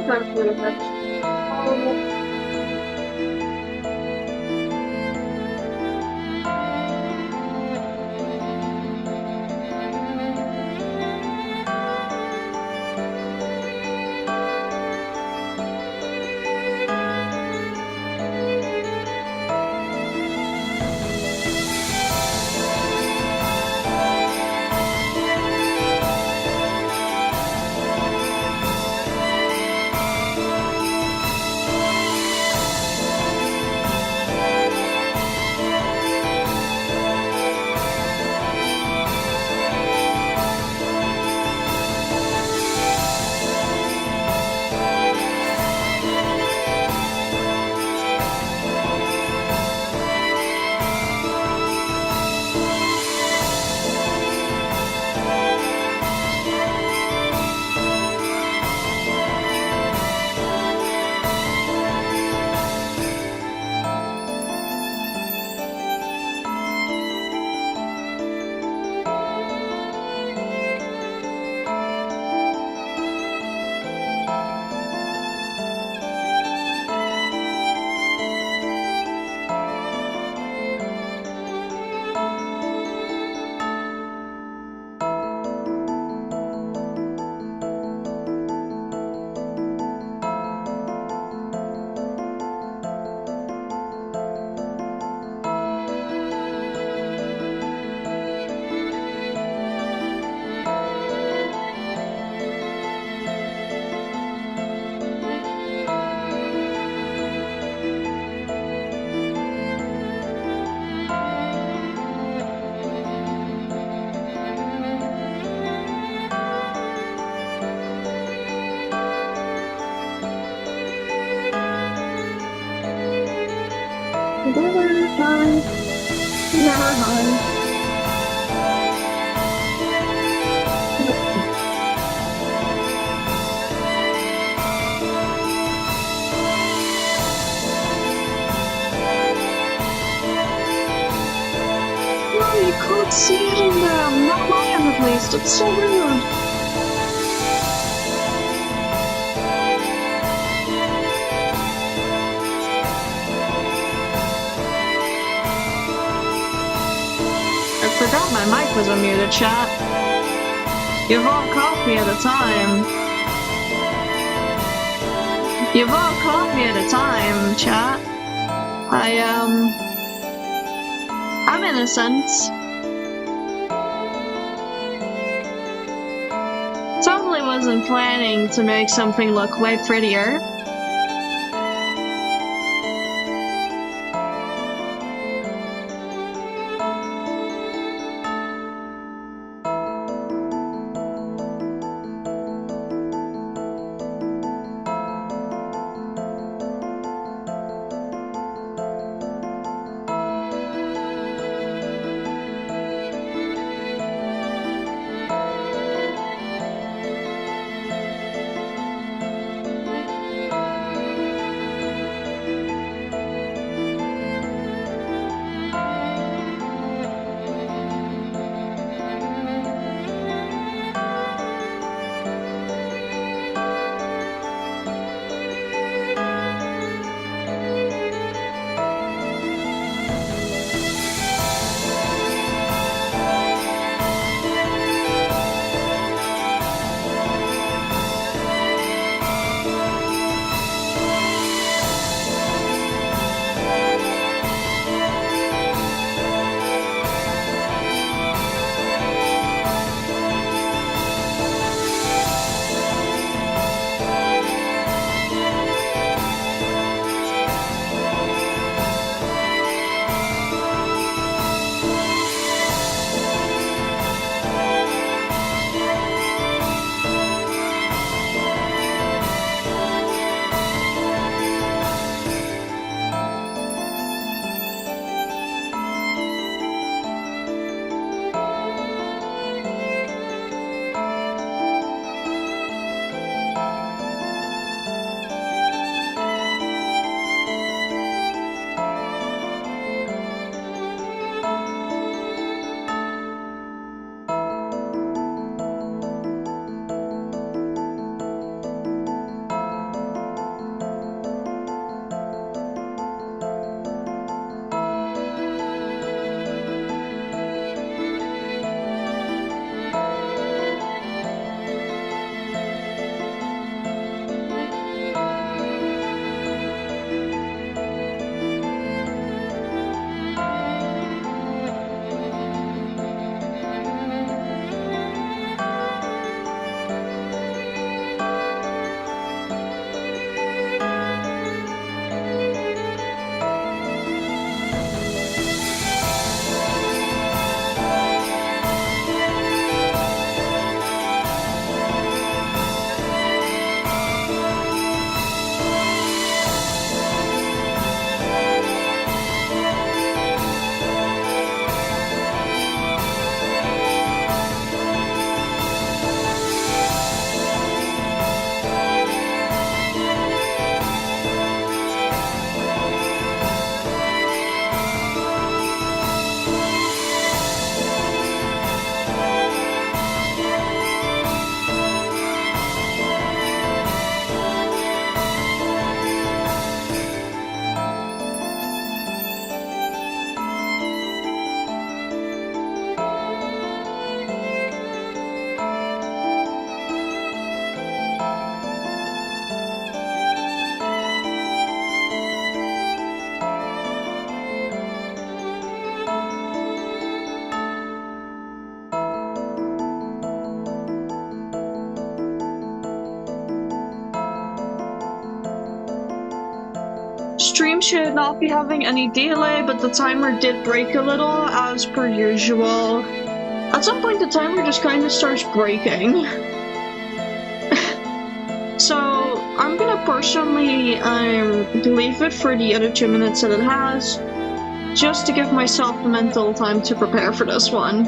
Thank you very much. Never mind. Never mind. No, you can't see it in them. Not mine, at least. It's so rude. I forgot my mic was unmuted, chat. You've all caught me at a time. You've all caught me at a time, chat. I'm innocent. Totally wasn't planning to make something look way prettier. stream should not be having any delay, but the timer did break a little, as per usual. At some point, the timer just kind of starts breaking. So I'm gonna personally leave it for the other 2 minutes that it has, just to give myself the mental time to prepare for this one.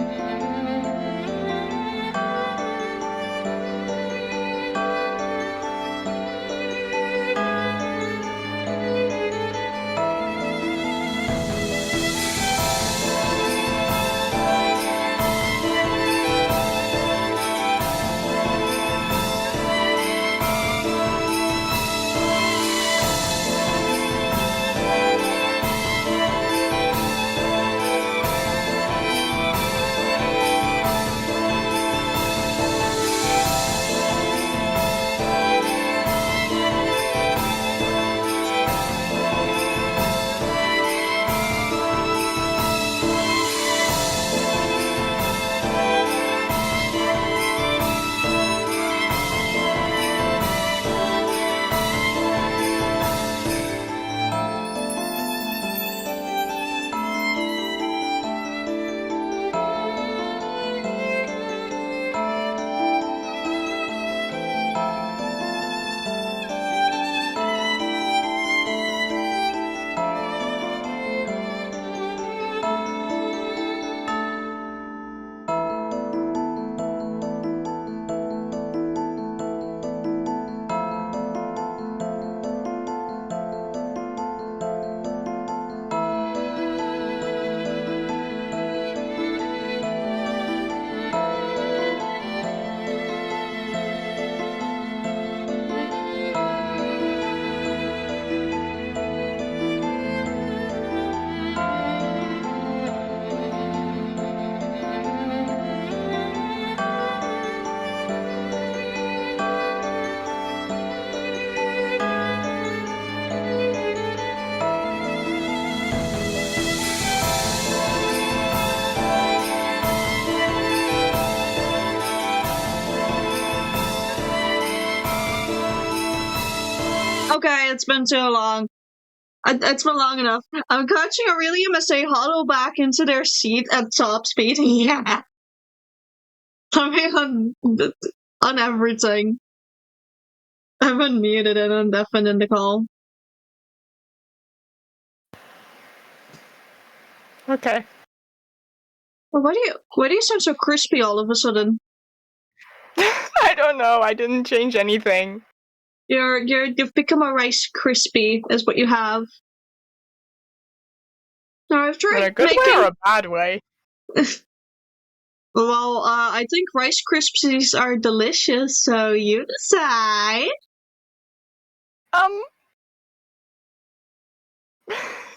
Okay, it's been too long. It's been long enough. I'm catching Aurelium as they huddle back into their seat at top speed. Yeah. I mean, on everything. I've unmuted and I'm deafened in the call. Okay. Well, why do you sound so crispy all of a sudden? I don't know. I didn't change anything. You've become a Rice Krispie, is what you have. Now I've tried In a good making. way or a bad way? Well, I think Rice Krispies are delicious, so you decide.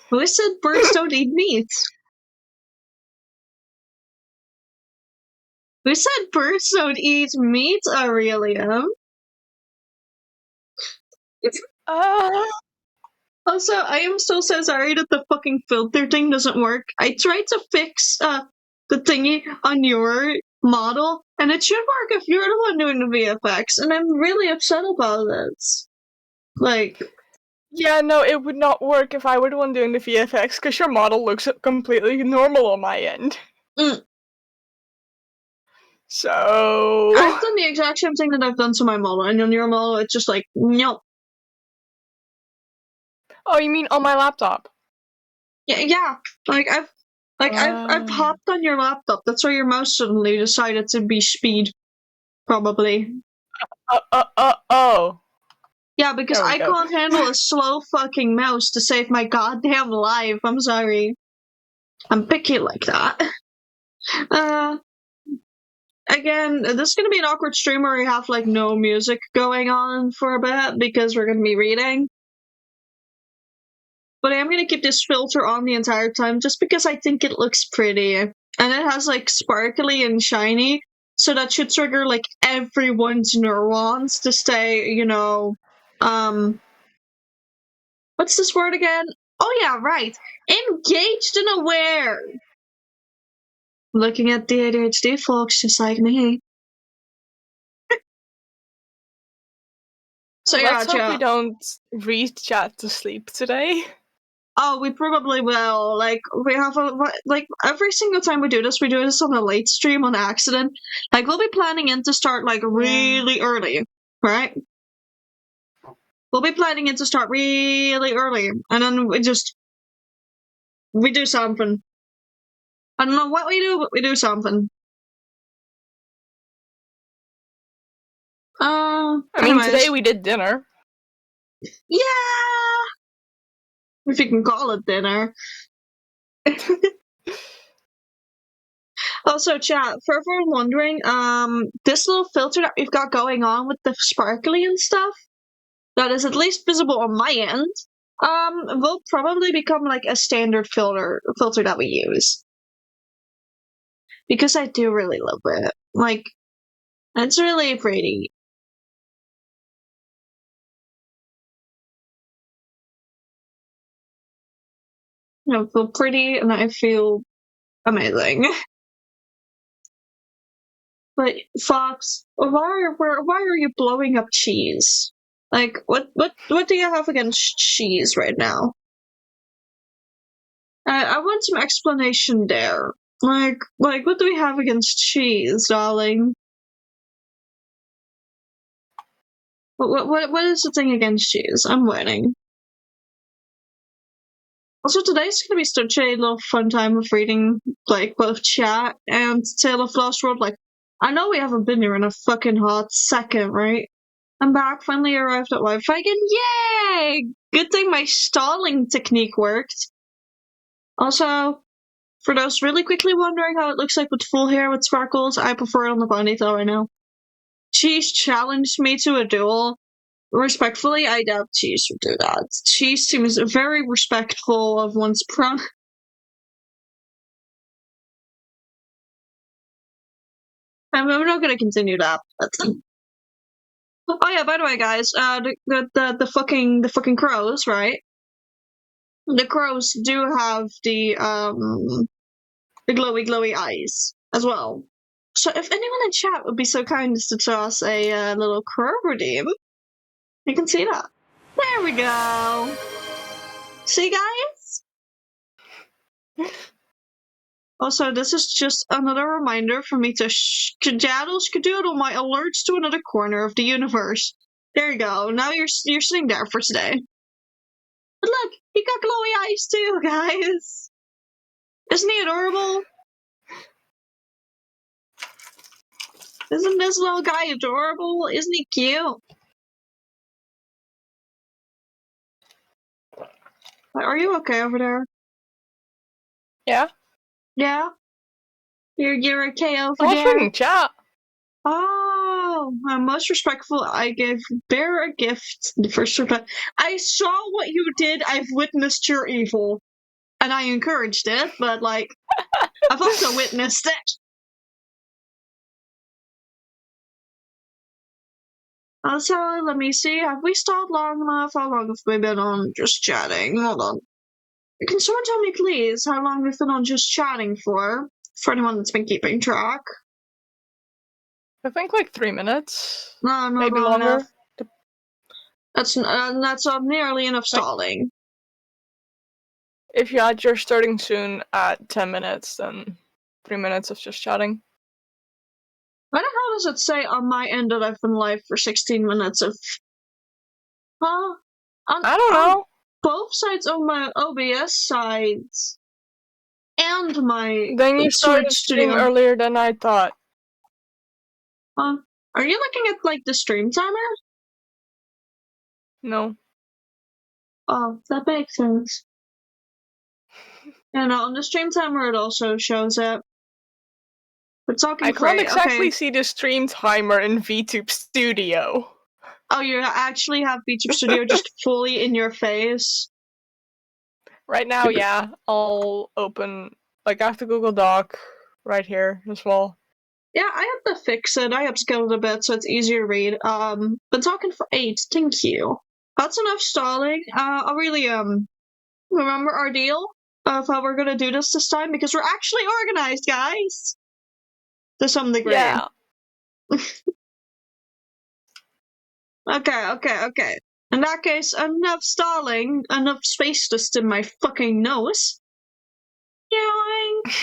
Who said birds don't eat meat? Who said birds don't eat meat, Aurelium? Also, I am so sorry that the fucking filter thing doesn't work. I tried to fix the thingy on your model, and it should work if you're the one doing the VFX, and I'm really upset about it. Like... Yeah, no, it would not work if I were the one doing the VFX, because your model looks completely normal on my end. So... I've done the exact same thing that I've done to my model, and on your model, it's just like, nope. Oh, you mean on my laptop? Yeah. I've hopped on your laptop. That's why your mouse suddenly decided to be speed. Probably. Oh. Yeah, because I can't handle a slow fucking mouse to save my goddamn life. I'm sorry. I'm picky like that. Again, this is gonna be an awkward stream where we have, like, no music going on for a bit because we're gonna be reading. But I am gonna keep this filter on the entire time just because I think it looks pretty. And it has, like, sparkly and shiny, so that should trigger, like, everyone's neurons to stay, you know, what's this word again? Oh yeah, right. Engaged and aware. Looking at the ADHD folks just like me. So let's yeah, hope we don't read chat to sleep today. Oh, we probably will. Like, we have like every single time we do this on a late stream on accident. Like, we'll be planning in to start like really early, right? We'll be planning in to start really early, and then we do something. I don't know what we do, but we do something. I mean, Anyways. today we did dinner. Yeah! If you can call it dinner. Also, chat, for everyone wondering, this little filter that we've got going on with the sparkly and stuff, that is at least visible on my end, will probably become like a standard filter that we use. Because I do really love it. Like, it's really pretty. I feel pretty and I feel amazing. But Fox, why are you blowing up cheese? Like, what do you have against cheese right now? I want some explanation there. Like, what do we have against cheese, darling? What is the thing against cheese? I'm waiting. Also, today's gonna be such a little fun time of reading, like, both chat and Tale of Lost World. Like, I know we haven't been here in a fucking hot second, right? I'm back, finally arrived at Wi-Fi again. Yay! Good thing my stalling technique worked. Also, for those really quickly wondering how it looks like with full hair with sparkles, I prefer it on the ponytail right now. Cheese challenged me to a duel. Respectfully, I doubt Cheese would do that. Cheese seems very respectful of one's I'm not going to continue that. Oh yeah, by the way, guys, the fucking crows, right? The crows do have the glowy eyes as well. So if anyone in chat would be so kind as to toss a little crow redeem, you can see that. There we go. See, guys? Also, this is just another reminder for me to skedaddle my alerts to another corner of the universe. There you go. Now you're sitting there for today. But look, he got glowy eyes too, guys. Isn't he adorable? Isn't this little guy adorable? Isn't he cute? Are you okay over there? Yeah. Yeah? You're okay over I was there? reading chat. Oh, I'm most respectful. I gave Bear a gift the first reply. I saw what you did. I've witnessed your evil. And I encouraged it, but, like, I've also witnessed it. Also, let me see. Have we stalled long enough? How long have we been on just chatting? Hold on. Can someone tell me, please, how long we've been on just chatting for anyone that's been keeping track? I think like 3 minutes. No, not maybe long longer. enough. That's nearly enough stalling. If you add your starting soon at 10 minutes, then 3 minutes of just chatting. Why the hell does it say on my end that I've been live for 16 minutes of... Huh? I don't know. Both sides of my OBS sides. And my Then you started Switch stream Studio. earlier than I thought. Are you looking at, like, the stream timer? No. Oh, that makes sense. Yeah, no, on the stream timer it also shows it. We're talking I can't exactly okay. see the stream timer in VTube Studio. Oh, you actually have VTube Studio just fully in your face? Right now, yeah. I'll open... Like, I have the Google Doc right here as well. Yeah, I have to fix it. I upscaled it a bit so it's easier to read. Been talking for 8, thank you. That's enough stalling. I'll really, remember our deal of how we're gonna do this time, because we're actually organized, guys! To some degree. Yeah. Okay. In that case, enough stalling, enough space dust in my fucking nose. Yoink.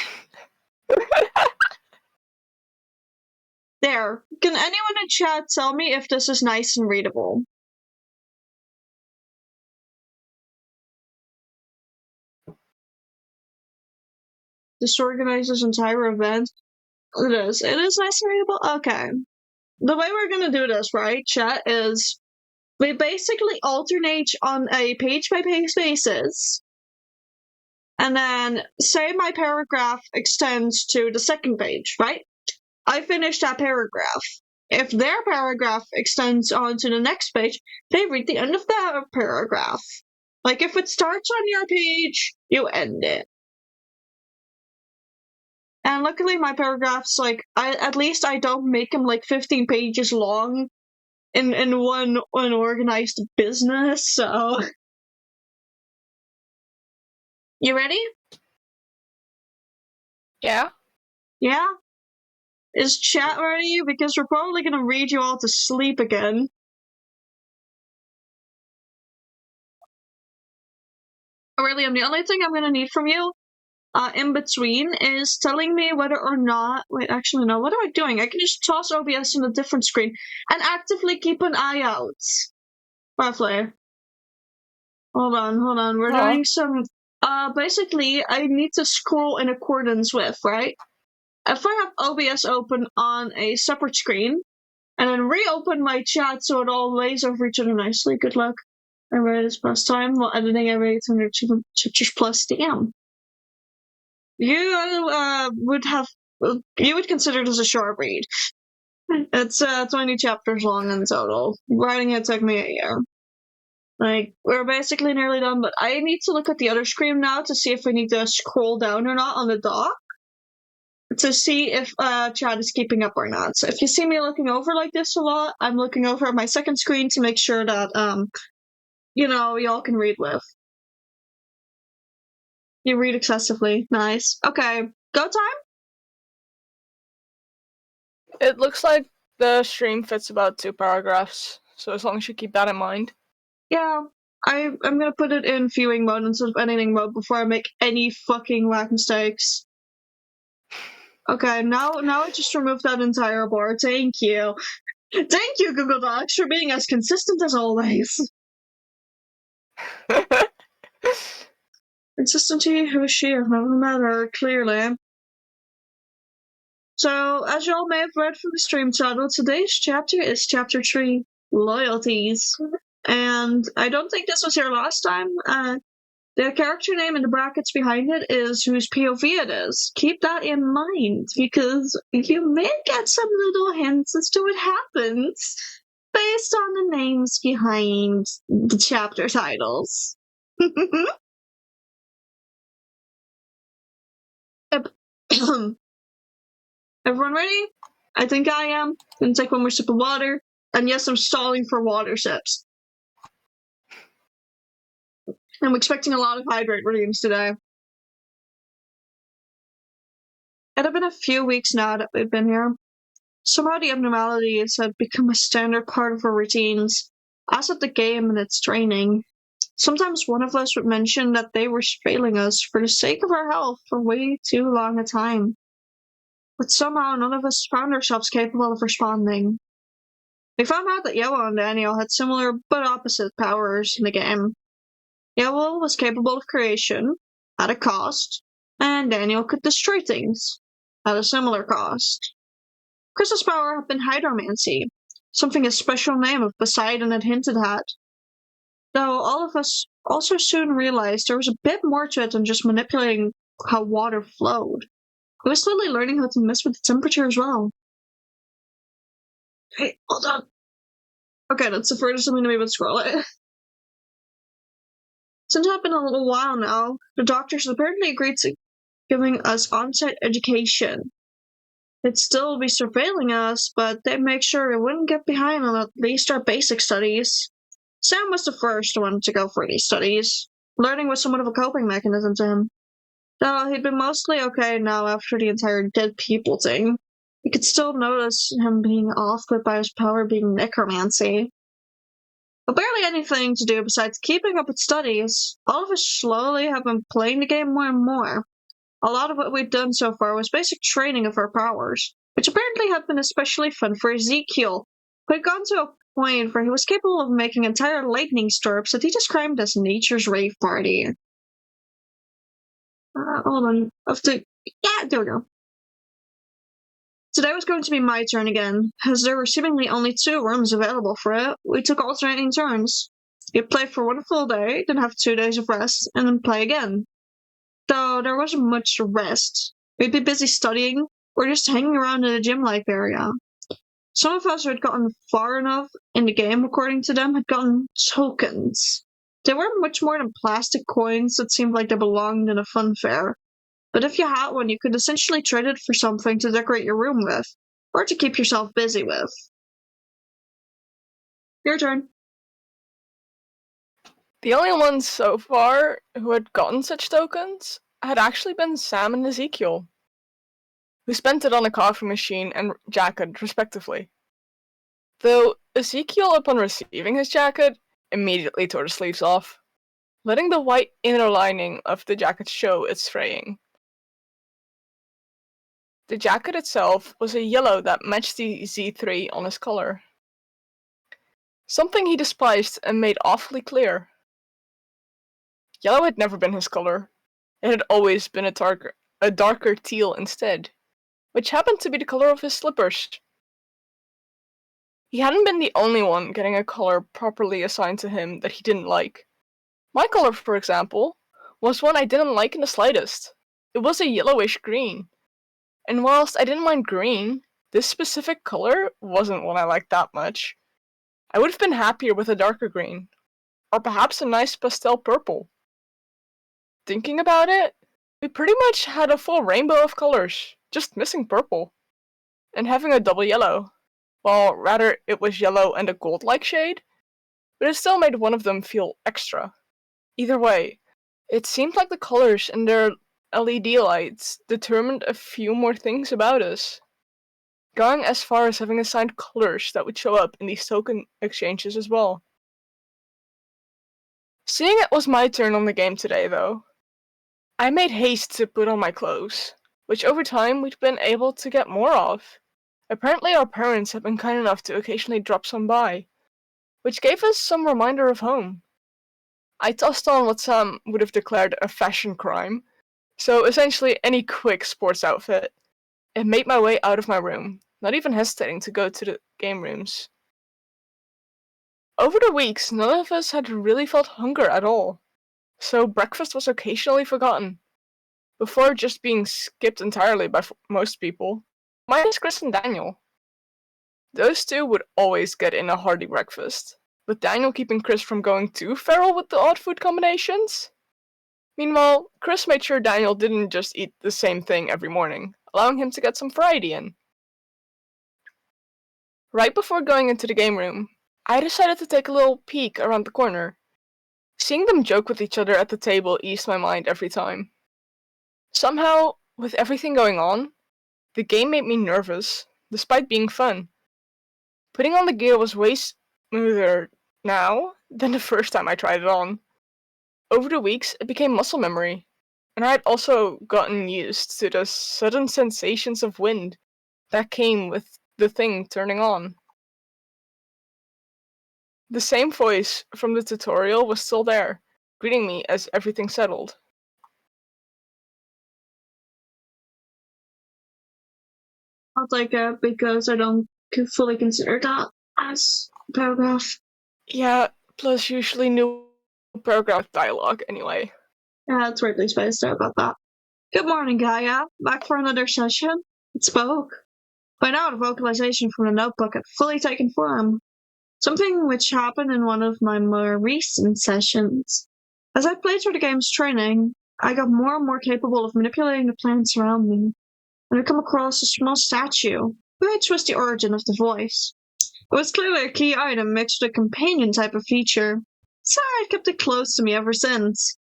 There. Can anyone in chat tell me if this is nice and readable? Disorganizes entire event. It is. It is nice and readable? Okay. The way we're gonna do this, right, chat, is we basically alternate on a page-by-page basis. And then, say my paragraph extends to the second page, right? I finish that paragraph. If their paragraph extends onto the next page, they read the end of that paragraph. Like, if it starts on your page, you end it. And luckily my paragraphs, like, at least I don't make them, like, 15 pages long in one unorganized business, so... You ready? Yeah? Yeah? Is chat ready? Because we're probably gonna read you all to sleep again. Aurelium, the only thing I'm gonna need from you, in between, is telling me whether or not... Wait, actually, no, what am I doing? I can just toss OBS in a different screen and actively keep an eye out. Roughly. Hold on. We're doing some... basically, I need to scroll in accordance with, right? If I have OBS open on a separate screen, and then reopen my chat so it all lays over each other nicely, good luck. I read this past time while editing every 800 chapters plus DM. You would consider this a short read. It's 20 chapters long in total. Writing it took me a year. Like, we're basically nearly done, but I need to look at the other screen now to see if I need to scroll down or not on the dock to see if chat is keeping up or not. So if you see me looking over like this a lot, I'm looking over at my second screen to make sure that, y'all can read with. You read excessively. Nice. Okay. Go time? It looks like the stream fits about 2 paragraphs, so as long as you keep that in mind. Yeah. I'm gonna put it in viewing mode instead of editing mode before I make any fucking whack mistakes. Okay, now I just removed that entire board. Thank you. Thank you, Google Docs, for being as consistent as always. Consistency, who is she? I've never met her, clearly. So, as y'all may have read from the stream title, today's chapter is Chapter 3, Loyalties. And I don't think this was here last time. The character name in the brackets behind it is whose POV it is. Keep that in mind, because you may get some little hints as to what happens based on the names behind the chapter titles. Everyone ready? I think I am. Gonna take one more sip of water. And yes, I'm stalling for water sips. I'm expecting a lot of hydrate readings today. It had been a few weeks now that we've been here. Somehow the abnormalities had become a standard part of our routines, as of the game and its training. Sometimes one of us would mention that they were failing us for the sake of our health for way too long a time. But somehow none of us found ourselves capable of responding. We found out that Yellow and Daniel had similar but opposite powers in the game. Yellow was capable of creation, at a cost, and Daniel could destroy things, at a similar cost. Chris's power had been hydromancy, something his special name of Poseidon had hinted at. Though all of us also soon realized there was a bit more to it than just manipulating how water flowed. He was slowly learning how to mess with the temperature as well. Hey, hold on. Okay, that's the furthest I'm going to be able to scroll it. Since it's been a little while now, the doctors apparently agreed to giving us on-site education. They'd still be surveilling us, but they'd make sure we wouldn't get behind on at least our basic studies. Sam was the first one to go for these studies. Learning was somewhat of a coping mechanism to him. Though he'd been mostly okay now after the entire dead people thing, you could still notice him being off-put by his power being necromancy. With barely anything to do besides keeping up with studies, all of us slowly have been playing the game more and more. A lot of what we've done so far was basic training of our powers, which apparently had been especially fun for Ezekiel, who had gotten to a point where he was capable of making entire lightning storms that he described as nature's rave party. Hold on. Yeah, there we go. Today was going to be my turn again, as there were seemingly only 2 rooms available for it. We took alternating turns. You'd play for 1 full day, then have 2 days of rest, and then play again. Though there wasn't much to rest. We'd be busy studying, or just hanging around in the gym-like area. Some of us who had gotten far enough in the game, according to them, had gotten tokens. They weren't much more than plastic coins that seemed like they belonged in a fun fair. But if you had one, you could essentially trade it for something to decorate your room with, or to keep yourself busy with. Your turn. The only ones so far who had gotten such tokens had actually been Sam and Ezekiel, who spent it on a coffee machine and jacket, respectively. Though Ezekiel, upon receiving his jacket, immediately tore the sleeves off, letting the white inner lining of the jacket show its fraying. The jacket itself was a yellow that matched the Z3 on his collar. Something he despised and made awfully clear. Yellow had never been his color. It had always been a darker teal instead, which happened to be the color of his slippers. He hadn't been the only one getting a color properly assigned to him that he didn't like. My color, for example, was one I didn't like in the slightest. It was a yellowish green. And whilst I didn't mind green, this specific color wasn't one I liked that much. I would have been happier with a darker green, or perhaps a nice pastel purple. Thinking about it, we pretty much had a full rainbow of colors, just missing purple. And having a double yellow. Well, rather it was yellow and a gold-like shade, but it still made one of them feel extra. Either way, it seemed like the colors and their LED lights determined a few more things about us, going as far as having assigned colors that would show up in these token exchanges as well. Seeing it was my turn on the game today, though, I made haste to put on my clothes, which over time we'd been able to get more of. Apparently our parents had been kind enough to occasionally drop some by, which gave us some reminder of home. I tossed on what some would have declared a fashion crime, so essentially any quick sports outfit, and made my way out of my room, not even hesitating to go to the game rooms. Over the weeks, none of us had really felt hunger at all, so breakfast was occasionally forgotten, before just being skipped entirely by most people, minus Chris and Daniel. Those two would always get in a hearty breakfast, with Daniel keeping Chris from going too feral with the odd food combinations. Meanwhile, Chris made sure Daniel didn't just eat the same thing every morning, allowing him to get some variety in. Right before going into the game room, I decided to take a little peek around the corner. Seeing them joke with each other at the table eased my mind every time. Somehow, with everything going on, the game made me nervous, despite being fun. Putting on the gear was way smoother now than the first time I tried it on. Over the weeks, it became muscle memory, and I had also gotten used to the sudden sensations of wind that came with the thing turning on. The same voice from the tutorial was still there, greeting me as everything settled. I'll take it because I don't fully consider that as a paragraph. Yeah, plus usually new paragraph dialogue anyway. Yeah, it's weirdly spaced out about that. Good morning, Gaia. Back for another session? It spoke. By now, the vocalization from the notebook had fully taken form, something which happened in one of my more recent sessions. As I played through the game's training, I got more and more capable of manipulating the plants around me, and I come across a small statue, which was the origin of the voice. It was clearly a key item mixed with a companion type of feature, so I've kept it close to me ever since.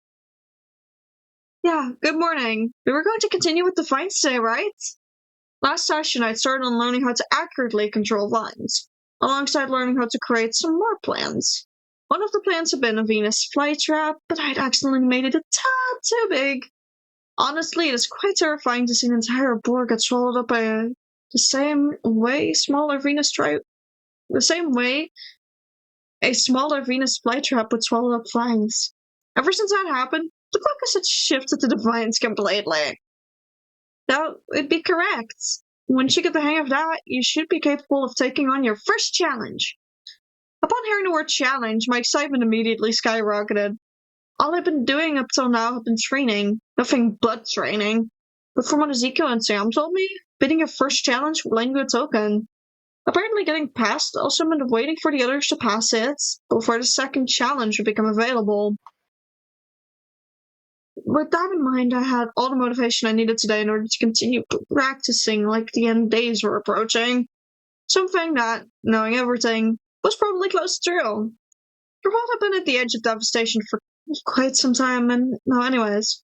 Yeah, good morning. We were going to continue with the fights today, right? Last session, I started on learning how to accurately control vines, alongside learning how to create some more plans. One of the planes had been a Venus flytrap, but I'd accidentally made it a tad too big. Honestly, it is quite terrifying to see an entire board get swallowed up by the same way a smaller Venus flytrap would swallow up flies. Ever since that happened, the focus had shifted to Defiance completely. That would be correct. Once you get the hang of that, you should be capable of taking on your first challenge. Upon hearing the word challenge, my excitement immediately skyrocketed. All I've been doing up till now have been training, nothing but training. But from what Ezekiel and Sam told me, bidding your first challenge will lend you a token. Apparently getting past also meant waiting for the others to pass it before the second challenge would become available. With that in mind, I had all the motivation I needed today in order to continue practicing like the end days were approaching. Something that, knowing everything, was probably close to true. The world had been at the edge of devastation for quite some time, and no, anyways.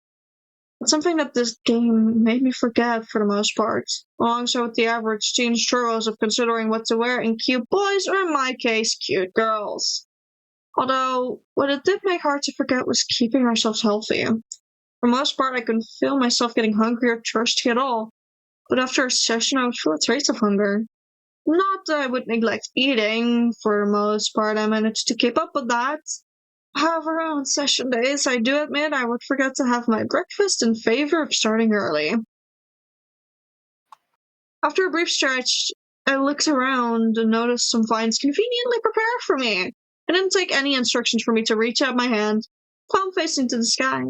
It's something that this game made me forget for the most part, alongside with the average teen struggles of considering what to wear in cute boys, or in my case, cute girls. Although, what it did make hard to forget was keeping ourselves healthy. For the most part, I couldn't feel myself getting hungry or thirsty at all, but after a session, I would feel a trace of hunger. Not that I would neglect eating, for the most part, I managed to keep up with that. However, on session days, I do admit I would forget to have my breakfast in favor of starting early. After a brief stretch, I looked around and noticed some vines conveniently prepared for me. It didn't take any instructions for me to reach out my hand, palm facing to the sky,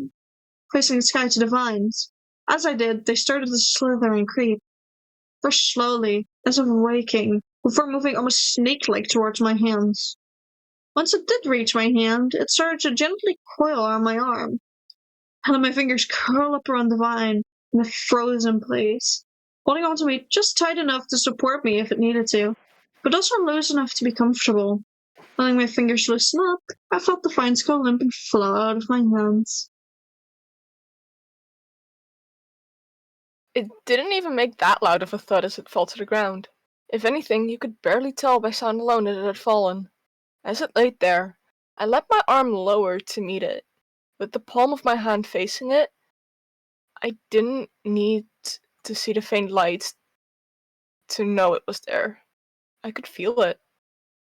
facing the sky to the vines. As I did, they started to slither and creep, first slowly, as if waking, before moving almost snake-like towards my hands. Once it did reach my hand, it started to gently coil on my arm. I let my fingers curl up around the vine and it froze in place, holding onto me just tight enough to support me if it needed to, but also loose enough to be comfortable. Letting my fingers loosen up, I felt the vines go limp and fall out of my hands. It didn't even make that loud of a thud as it fell to the ground. If anything, you could barely tell by sound alone that it had fallen. As it lay there, I let my arm lower to meet it. With the palm of my hand facing it, I didn't need to see the faint light to know it was there. I could feel it.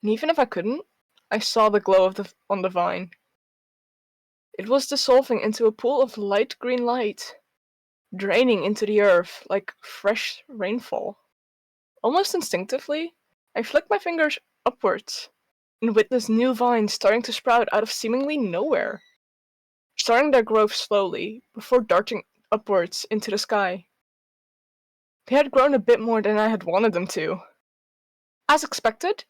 And even if I couldn't, I saw the glow on the vine. It was dissolving into a pool of light green light, draining into the earth like fresh rainfall. Almost instinctively, I flicked my fingers upwards and witnessed new vines starting to sprout out of seemingly nowhere, starting their growth slowly before darting upwards into the sky. They had grown a bit more than I had wanted them to. As expected,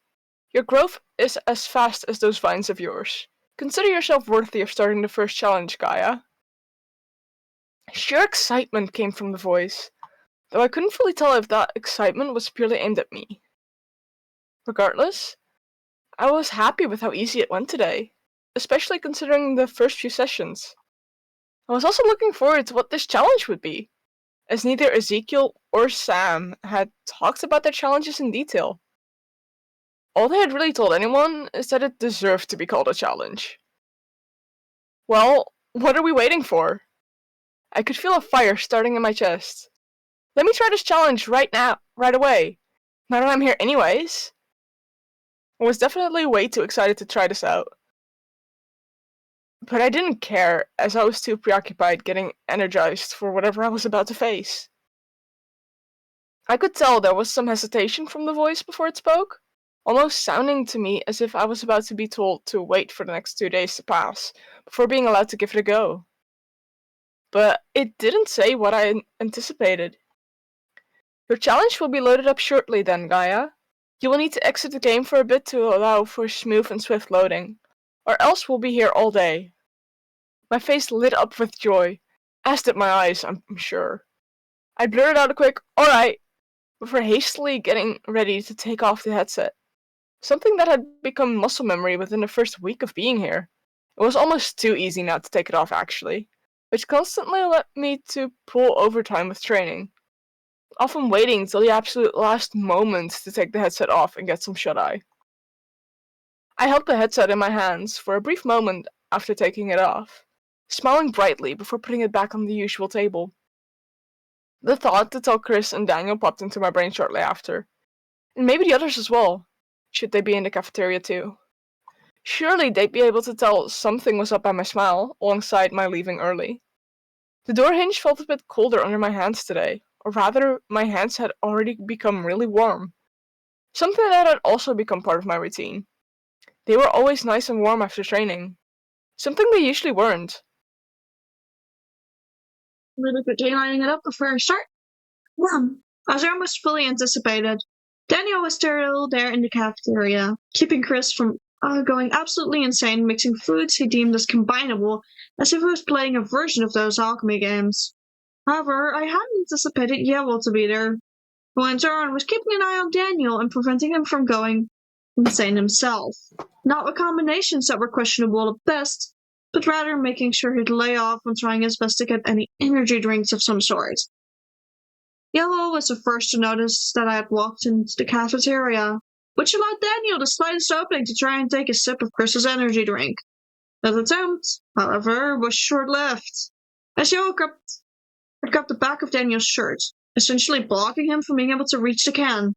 your growth is as fast as those vines of yours. Consider yourself worthy of starting the first challenge, Gaia. Sheer excitement came from the voice, though I couldn't fully tell if that excitement was purely aimed at me. Regardless, I was happy with how easy it went today, especially considering the first few sessions. I was also looking forward to what this challenge would be, as neither Ezekiel or Sam had talked about their challenges in detail. All they had really told anyone is that it deserved to be called a challenge. Well, what are we waiting for? I could feel a fire starting in my chest. Let me try this challenge right now, right away. Now that I'm here anyways. I was definitely way too excited to try this out. But I didn't care, as I was too preoccupied getting energized for whatever I was about to face. I could tell there was some hesitation from the voice before it spoke, almost sounding to me as if I was about to be told to wait for the next 2 days to pass before being allowed to give it a go. But it didn't say what I anticipated. Your challenge will be loaded up shortly then, Gaia. You will need to exit the game for a bit to allow for smooth and swift loading, or else we'll be here all day. My face lit up with joy, as did my eyes, I'm sure. I blurted out a quick, alright, before hastily getting ready to take off the headset. Something that had become muscle memory within the first week of being here. It was almost too easy not to take it off, actually, which constantly led me to pull overtime with training, often waiting till the absolute last moment to take the headset off and get some shut-eye. I held the headset in my hands for a brief moment after taking it off, smiling brightly before putting it back on the usual table. The thought to tell Chris and Daniel popped into my brain shortly after, and maybe the others as well, should they be in the cafeteria too. Surely they'd be able to tell something was up by my smile, alongside my leaving early. The door hinge felt a bit colder under my hands today, or rather, my hands had already become really warm. Something that had also become part of my routine. They were always nice and warm after training. Something they usually weren't. Really quickly lining it up before I start. As I almost fully anticipated, Daniel was still there in the cafeteria, keeping Chris from going absolutely insane, mixing foods he deemed as combinable, as if he was playing a version of those alchemy games. However, I hadn't anticipated Yewell to be there, who in turn was keeping an eye on Daniel and preventing him from going insane himself. Not with combinations that were questionable at best, but rather making sure he'd lay off and trying his best to get any energy drinks of some sort. Yellow was the first to notice that I had walked into the cafeteria, which allowed Daniel the slightest opening to try and take a sip of Chris's energy drink. That attempt, however, was short-lived. As Yellow grabbed the back of Daniel's shirt, essentially blocking him from being able to reach the can.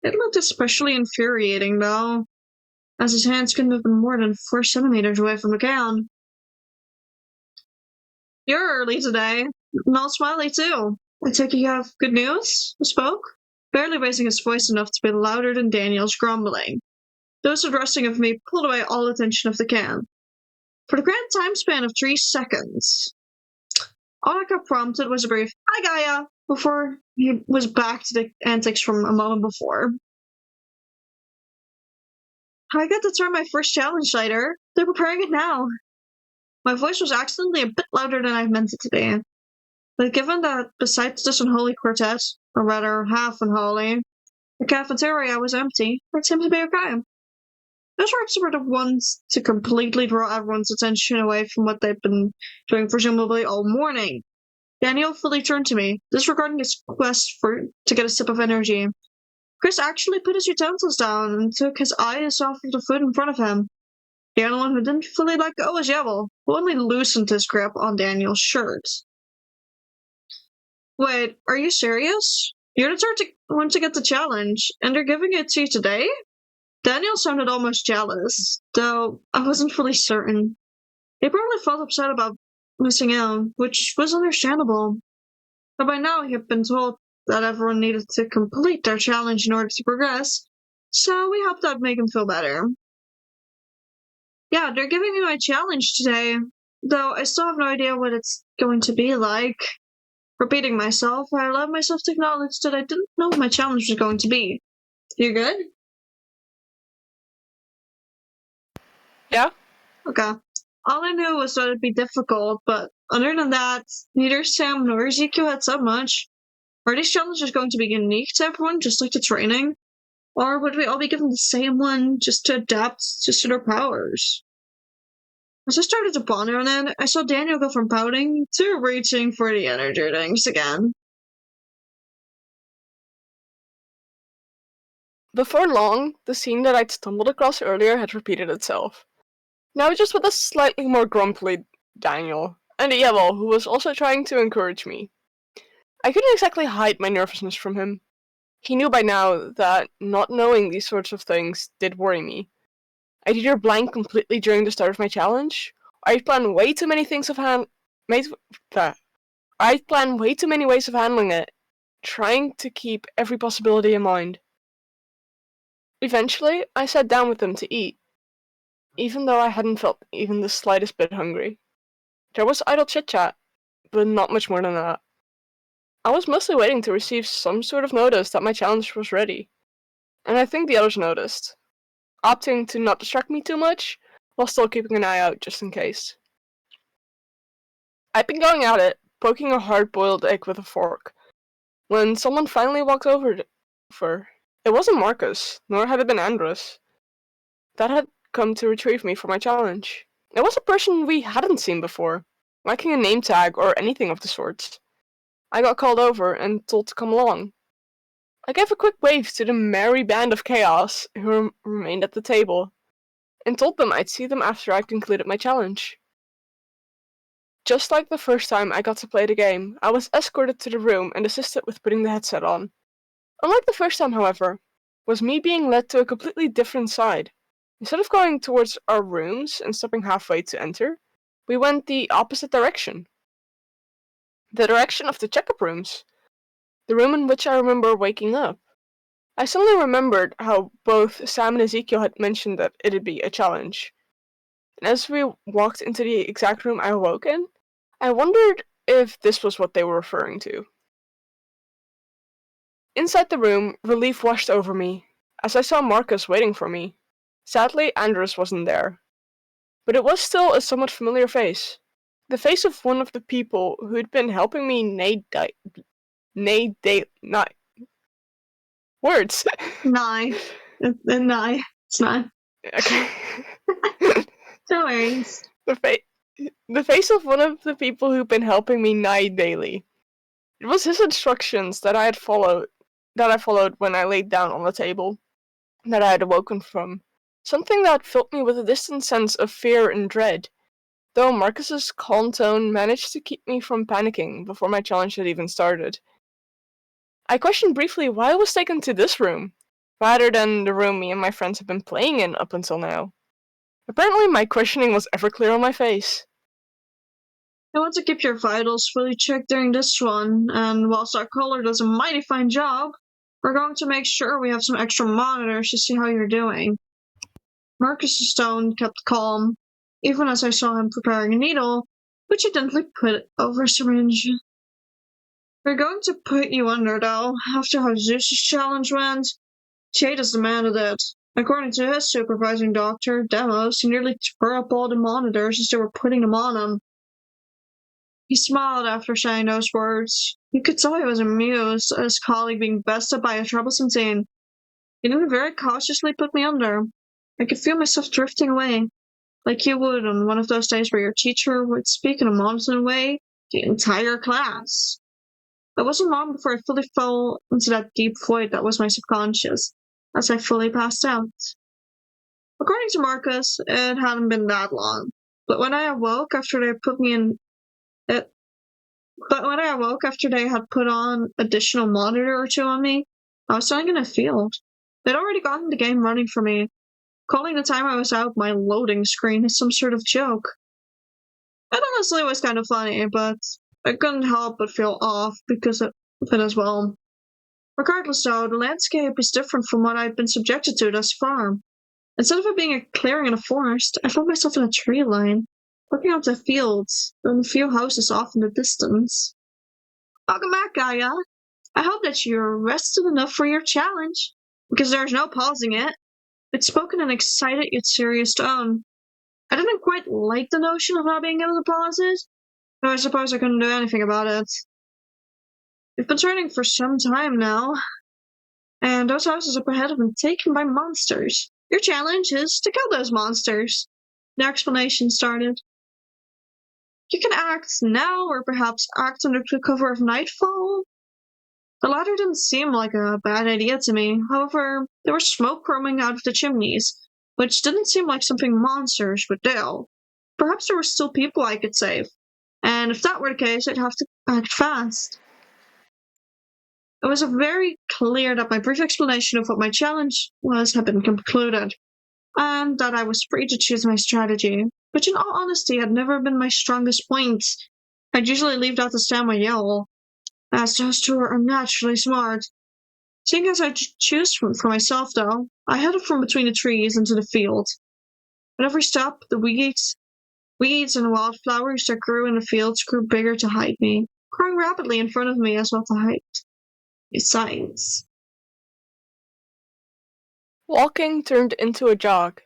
It looked especially infuriating, though, as his hands couldn't have been more than 4 centimeters away from the can. You're early today, and all smiley too. I take it you have good news? He spoke, barely raising his voice enough to be louder than Daniel's grumbling. Those addressing of me pulled away all attention of the can. For the grand time span of 3 seconds, all I got prompted was a brief "Hi Gaia" before he was back to the antics from a moment before. I got to try my first challenge later. They're preparing it now. My voice was accidentally a bit louder than I meant it to be. But given that besides this unholy quartet, or rather half unholy, the cafeteria was empty, it seemed to be okay. Those reps were the ones to completely draw everyone's attention away from what they'd been doing presumably all morning. Daniel fully turned to me, disregarding his quest to get a sip of energy. Chris actually put his utensils down and took his eyes off of the food in front of him. The only one who didn't fully let go was Yewell, who only loosened his grip on Daniel's shirt. Wait, are you serious? You're the third one to get the challenge, and they're giving it to you today? Daniel sounded almost jealous, though I wasn't fully certain. He probably felt upset about missing out, which was understandable. But by now he had been told that everyone needed to complete their challenge in order to progress, so we hoped that'd make him feel better. Yeah, they're giving me my challenge today, though I still have no idea what it's going to be like. Repeating myself, I allowed myself to acknowledge that I didn't know what my challenge was going to be. You good? Yeah? Okay. All I knew was that it'd be difficult, but other than that, neither Sam nor Ezekiel had said much. Are these challenges going to be unique to everyone, just like the training? Or would we all be given the same one just to adapt to their powers? As I started to ponder on it, I saw Daniel go from pouting to reaching for the energy drinks again. Before long, the scene that I'd stumbled across earlier had repeated itself. Now just with a slightly more grumpy Daniel, and a Yewell who was also trying to encourage me. I couldn't exactly hide my nervousness from him. He knew by now that not knowing these sorts of things did worry me. I'd either blank completely during the start of my challenge, or I'd plan way too many things of I'd plan way too many ways of handling it, trying to keep every possibility in mind. Eventually, I sat down with them to eat, even though I hadn't felt even the slightest bit hungry. There was idle chit-chat, but not much more than that. I was mostly waiting to receive some sort of notice that my challenge was ready, and I think the others noticed, opting to not distract me too much, while still keeping an eye out just in case. I'd been going at it, poking a hard-boiled egg with a fork, when someone finally walked over. It wasn't Marcus, nor had it been Andrus. That had come to retrieve me for my challenge. It was a person we hadn't seen before, lacking a name tag or anything of the sorts. I got called over and told to come along. I gave a quick wave to the merry band of chaos who remained at the table, and told them I'd see them after I'd concluded my challenge. Just like the first time I got to play the game, I was escorted to the room and assisted with putting the headset on. Unlike the first time, however, was me being led to a completely different side. Instead of going towards our rooms and stopping halfway to enter, we went the opposite direction. The direction of the checkup rooms. The room in which I remember waking up. I suddenly remembered how both Sam and Ezekiel had mentioned that it'd be a challenge. And as we walked into the exact room I awoke in, I wondered if this was what they were referring to. Inside the room, relief washed over me, as I saw Marcus waiting for me. Sadly, Andres wasn't there. But it was still a somewhat familiar face. The face of one of the people who'd been helping me words. Nye. Nye. It's not. Okay. No worries. The face of one of the people who've been helping me nigh daily. It was his instructions that I followed when I laid down on the table, that I had awoken from. Something that filled me with a distant sense of fear and dread, though Marcus's calm tone managed to keep me from panicking before my challenge had even started. I questioned briefly why I was taken to this room, rather than the room me and my friends had been playing in up until now. Apparently my questioning was ever clear on my face. I want to keep your vitals fully checked during this one, and whilst our caller does a mighty fine job, we're going to make sure we have some extra monitors to see how you're doing. Marcus's tone kept calm, even as I saw him preparing a needle, which he gently put over a syringe. We're going to put you under, though, after how Zeus's challenge went. Jada's demanded it. According to his supervising doctor, Demos, he nearly tore up all the monitors as they were putting them on him. He smiled after saying those words. You could tell he was amused at his colleague being bested by a troublesome teen. He then very cautiously put me under. I could feel myself drifting away, like you would on one of those days where your teacher would speak in a monotone way to the entire class. It wasn't long before I fully fell into that deep void that was my subconscious, as I fully passed out. According to Marcus, it hadn't been that long, but when I awoke after they put me in it, but when I awoke after they had put on additional monitor or two on me, I was standing in a field. They'd already gotten the game running for me, calling the time I was out my loading screen as some sort of joke. It honestly was kind of funny, but I couldn't help but feel off because of it as well. Regardless, though, the landscape is different from what I've been subjected to thus far. Instead of it being a clearing in a forest, I found myself in a tree line, looking out the fields and a few houses off in the distance. Welcome back, Gaia. I hope that you're rested enough for your challenge, because there's no pausing it. It's spoken in an excited yet serious tone. I didn't quite like the notion of not being able to pause it, though I suppose I couldn't do anything about it. We've been training for some time now, and those houses up ahead have been taken by monsters. Your challenge is to kill those monsters. The explanation started. You can act now, or perhaps act under the cover of nightfall. The latter didn't seem like a bad idea to me. However, there was smoke coming out of the chimneys, which didn't seem like something monsters would do. Perhaps there were still people I could save, and if that were the case, I'd have to act fast. It was very clear that my brief explanation of what my challenge was had been concluded, and that I was free to choose my strategy, which in all honesty had never been my strongest point. I'd usually leave that to stand my yell, as those two are unnaturally smart. Seeing as I choose for myself, though, I headed from between the trees into the field. At every step, the weeds and wildflowers that grew in the fields grew bigger to hide me, growing rapidly in front of me as well to hide my signs. Walking turned into a jog,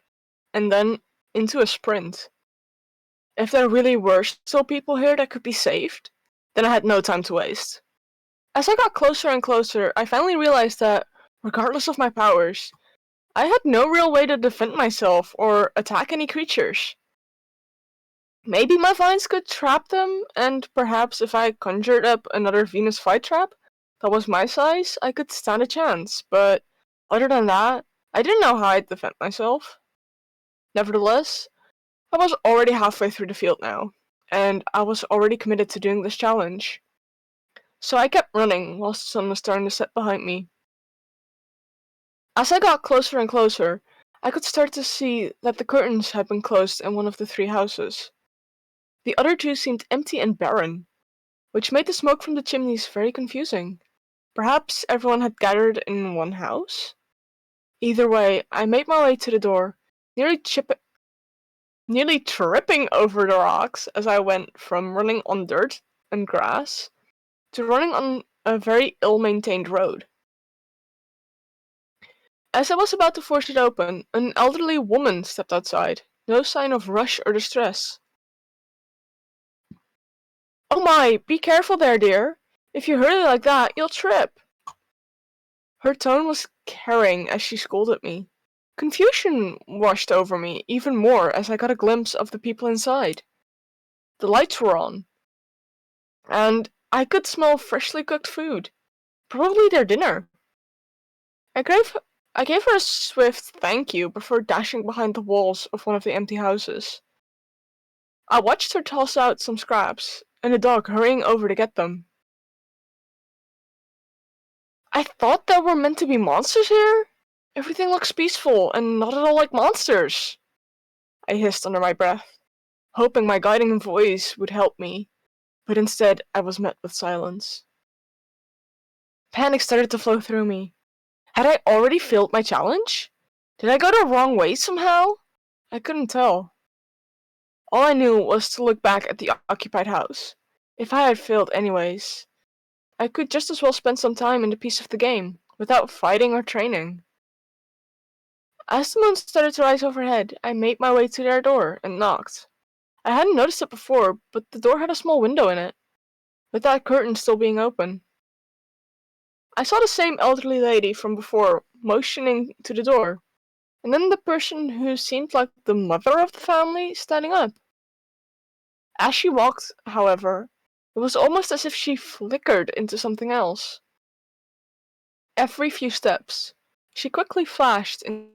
and then into a sprint. If there really were still people here that could be saved, then I had no time to waste. As I got closer and closer, I finally realized that, regardless of my powers, I had no real way to defend myself or attack any creatures. Maybe my vines could trap them, and perhaps if I conjured up another Venus flytrap that was my size, I could stand a chance, but other than that, I didn't know how I'd defend myself. Nevertheless, I was already halfway through the field now, and I was already committed to doing this challenge. So I kept running whilst the sun was starting to set behind me. As I got closer and closer, I could start to see that the curtains had been closed in one of the 3 houses. The other 2 seemed empty and barren, which made the smoke from the chimneys very confusing. Perhaps everyone had gathered in one house? Either way, I made my way to the door, nearly tripping over the rocks as I went from running on dirt and grass to running on a very ill-maintained road. As I was about to force it open, an elderly woman stepped outside, no sign of rush or distress. "Oh my, be careful there, dear. If you hurry like that, you'll trip." Her tone was caring as she scolded me. Confusion washed over me even more as I got a glimpse of the people inside. The lights were on, and I could smell freshly cooked food, probably their dinner. I gave I gave her a swift thank you before dashing behind the walls of one of the empty houses. I watched her toss out some scraps, and a dog hurrying over to get them. "I thought there were meant to be monsters here? Everything looks peaceful and not at all like monsters," I hissed under my breath, hoping my guiding voice would help me, but instead I was met with silence. Panic started to flow through me. Had I already failed my challenge? Did I go the wrong way somehow? I couldn't tell. All I knew was to look back at the occupied house. If I had failed anyways, I could just as well spend some time in the peace of the game, without fighting or training. As the moon started to rise overhead, I made my way to their door and knocked. I hadn't noticed it before, but the door had a small window in it, with that curtain still being open. I saw the same elderly lady from before, motioning to the door, and then the person who seemed like the mother of the family standing up. As she walked, however, it was almost as if she flickered into something else. Every few steps, she quickly flashed into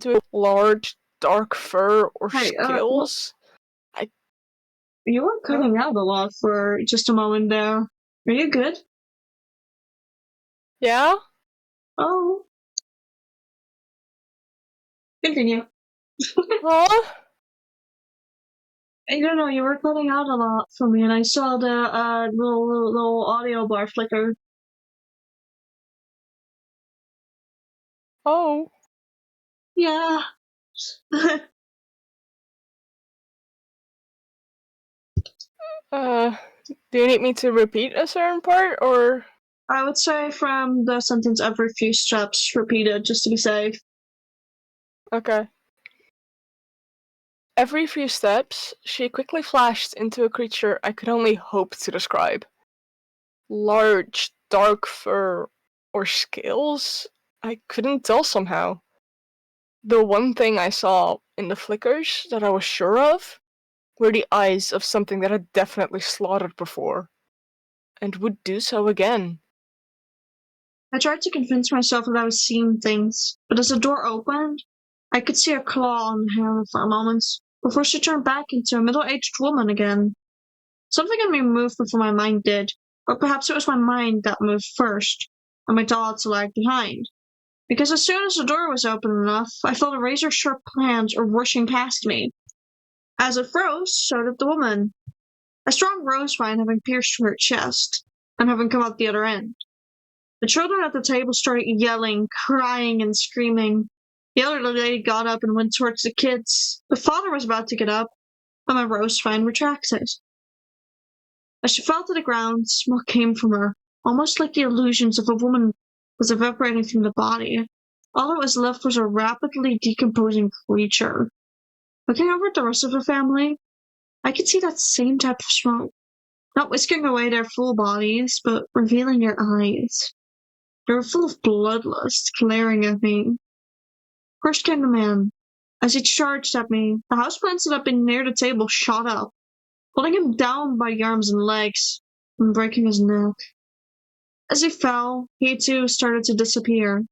a large, dark fur or Hey, scales. I you were huh? cutting out a lot for just a moment there. Are you good? Yeah? Oh, continue. Huh? I don't know, you were cutting out a lot for me, and I saw the little audio bar flicker. Oh. Yeah. Uh, do you need me to repeat a certain part, or? I would say from the sentence every few steps repeated just to be safe. Okay. Every few steps, she quickly flashed into a creature I could only hope to describe. Large, dark fur, or scales? I couldn't tell somehow. The one thing I saw in the flickers that I was sure of were the eyes of something that had definitely slaughtered before, and would do so again. I tried to convince myself that I was seeing things, but as the door opened, I could see a claw on the hand for a moment, before she turned back into a middle-aged woman again. Something in me moved before my mind did, or perhaps it was my mind that moved first, and my thoughts lagged behind. Because as soon as the door was open enough, I felt a razor-sharp hand rushing past me. As it froze, so did the woman, a strong rose vine having pierced her chest, and having come out the other end. The children at the table started yelling, crying, and screaming. The elderly lady got up and went towards the kids. The father was about to get up, but my rose vine retracted. As she fell to the ground, smoke came from her, almost like the illusions of a woman was evaporating from the body. All that was left was a rapidly decomposing creature. Looking over at the rest of the family, I could see that same type of smoke, not whisking away their full bodies, but revealing their eyes. They were full of bloodlust, glaring at me. First came the man. As he charged at me, the houseplants that had been near the table shot up, holding him down by the arms and legs, and breaking his neck. As he fell, he too started to disappear.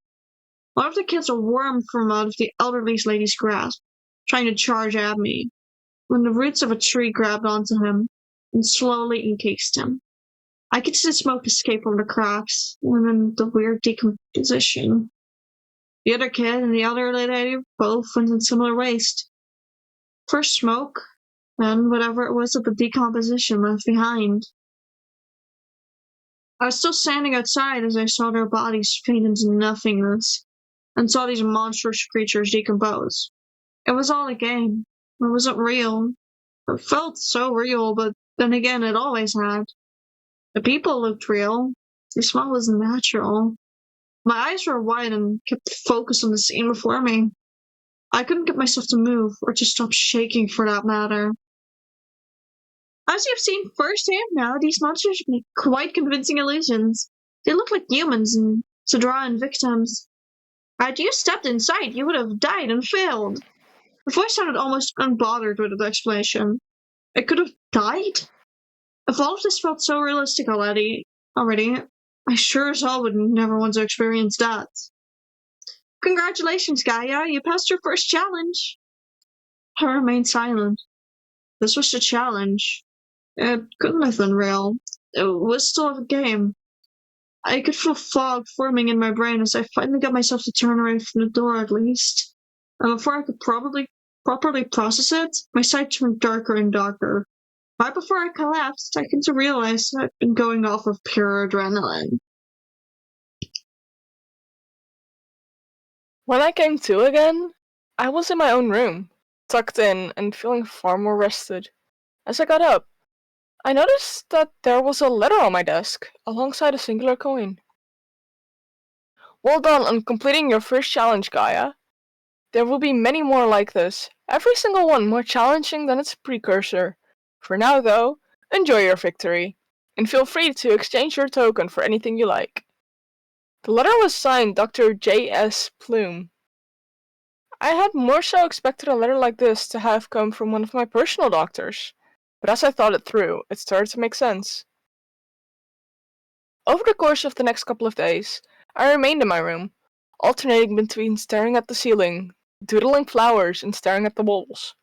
One of the kids wormed from out of the elderly lady's grasp, trying to charge at me, when the roots of a tree grabbed onto him and slowly encased him. I could see the smoke escape from the cracks and then the weird decomposition. The other kid and the elderly lady both went in similar ways. First smoke, then whatever it was that the decomposition left behind. I was still standing outside as I saw their bodies fade into nothingness and saw these monstrous creatures decompose. It was all a game. It wasn't real. It felt so real, but then again, it always had. The people looked real. The smell was natural. My eyes were wide and kept focused on the scene before me. I couldn't get myself to move or to stop shaking for that matter. As you've seen firsthand now, these monsters make quite convincing illusions. They look like humans and to draw in victims. Had you stepped inside, you would have died and failed. The voice sounded almost unbothered with the explanation. I could have died? If all of this felt so realistic already, I sure as hell would never want to experience that. Congratulations, Gaia, you passed your first challenge. I remained silent. This was a challenge. It couldn't have been real. It was still a game. I could feel fog forming in my brain as I finally got myself to turn away from the door at least. And before I could properly process it, my sight turned darker and darker. Right before I collapsed, I came to realize I'd been going off of pure adrenaline. When I came to again, I was in my own room, tucked in and feeling far more rested. As I got up, I noticed that there was a letter on my desk, alongside a singular coin. Well done on completing your first challenge, Gaia. There will be many more like this, every single one more challenging than its precursor. For now, though, enjoy your victory, and feel free to exchange your token for anything you like. The letter was signed Dr. J.S. Plume. I had more so expected a letter like this to have come from one of my personal doctors, but as I thought it through, it started to make sense. Over the course of the next couple of days, I remained in my room, alternating between staring at the ceiling, doodling flowers, and staring at the walls.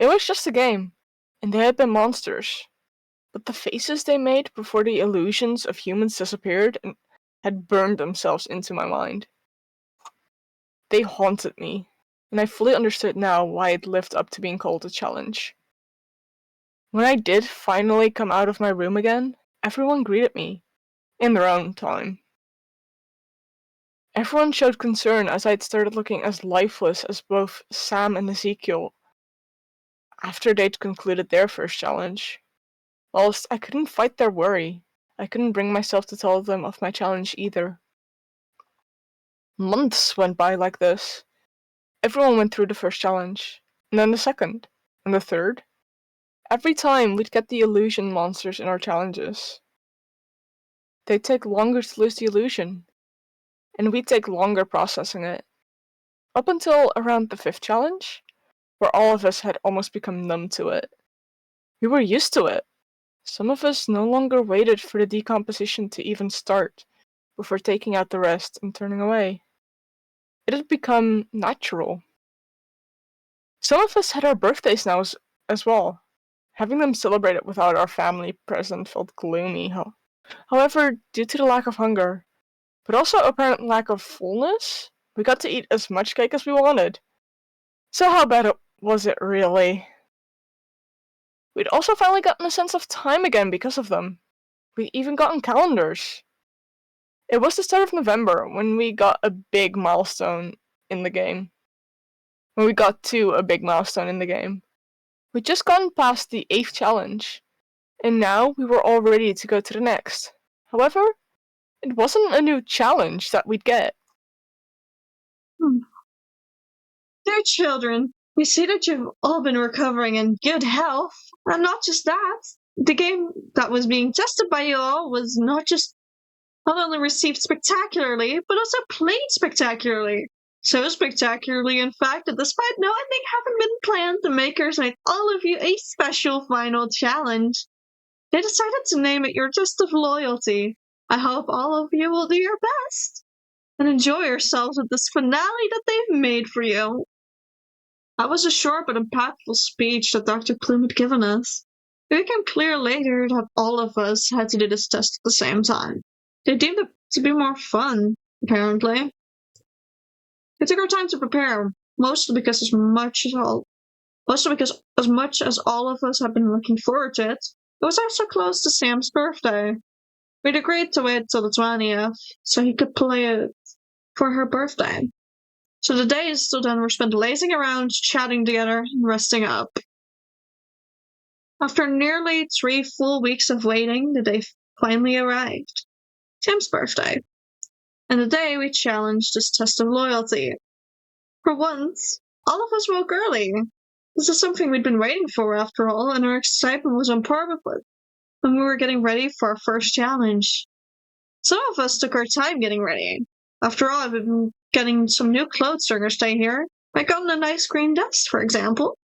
It was just a game, and they had been monsters, but the faces they made before the illusions of humans disappeared and had burned themselves into my mind. They haunted me, and I fully understood now why it lived up to being called a challenge. When I did finally come out of my room again, everyone greeted me, in their own time. Everyone showed concern as I'd started looking as lifeless as both Sam and Ezekiel after they'd concluded their first challenge. Whilst I couldn't fight their worry, I couldn't bring myself to tell them of my challenge either. Months went by like this. Everyone went through the first challenge, and then the second, and the third. Every time we'd get the illusion monsters in our challenges. They'd take longer to lose the illusion, and we'd take longer processing it. Up until around the fifth challenge, where all of us had almost become numb to it. We were used to it. Some of us no longer waited for the decomposition to even start before taking out the rest and turning away. It had become natural. Some of us had our birthdays now as well. Having them celebrated without our family present felt gloomy. However, due to the lack of hunger, but also apparent lack of fullness, we got to eat as much cake as we wanted. So how bad was it really? We'd also finally gotten a sense of time again because of them. We'd even gotten calendars. It was the start of November when we got a big milestone in the game. When we got to a big milestone in the game. We'd just gotten past the 8th challenge, and now we were all ready to go to the next. However, it wasn't a new challenge that we'd get. Dear children, we see that you've all been recovering in good health. And not just that, the game that was being tested by you all was not only received spectacularly, but also played spectacularly. So spectacularly, in fact, that despite no ending having been planned, the makers made all of you a special final challenge. They decided to name it your test of loyalty. I hope all of you will do your best. and enjoy yourselves with this finale that they've made for you. That was a short but impactful speech that Dr. Plume had given us. It became clear later that all of us had to do this test at the same time. They deemed it to be more fun, apparently. It took our time to prepare, mostly because as much as all of us had been looking forward to it, it was also close to Sam's birthday. We'd agreed to wait till the 20th so he could play it for her birthday. So the days till then were spent lazing around, chatting together, and resting up. After nearly 3 full weeks of waiting, the day finally arrived. Sam's birthday. And the day we challenged this test of loyalty. For once, all of us woke early. This is something we'd been waiting for, after all, and our excitement was on par with it when we were getting ready for our first challenge. Some of us took our time getting ready. After all, I've been getting some new clothes during our stay here. I got a nice green vest, for example.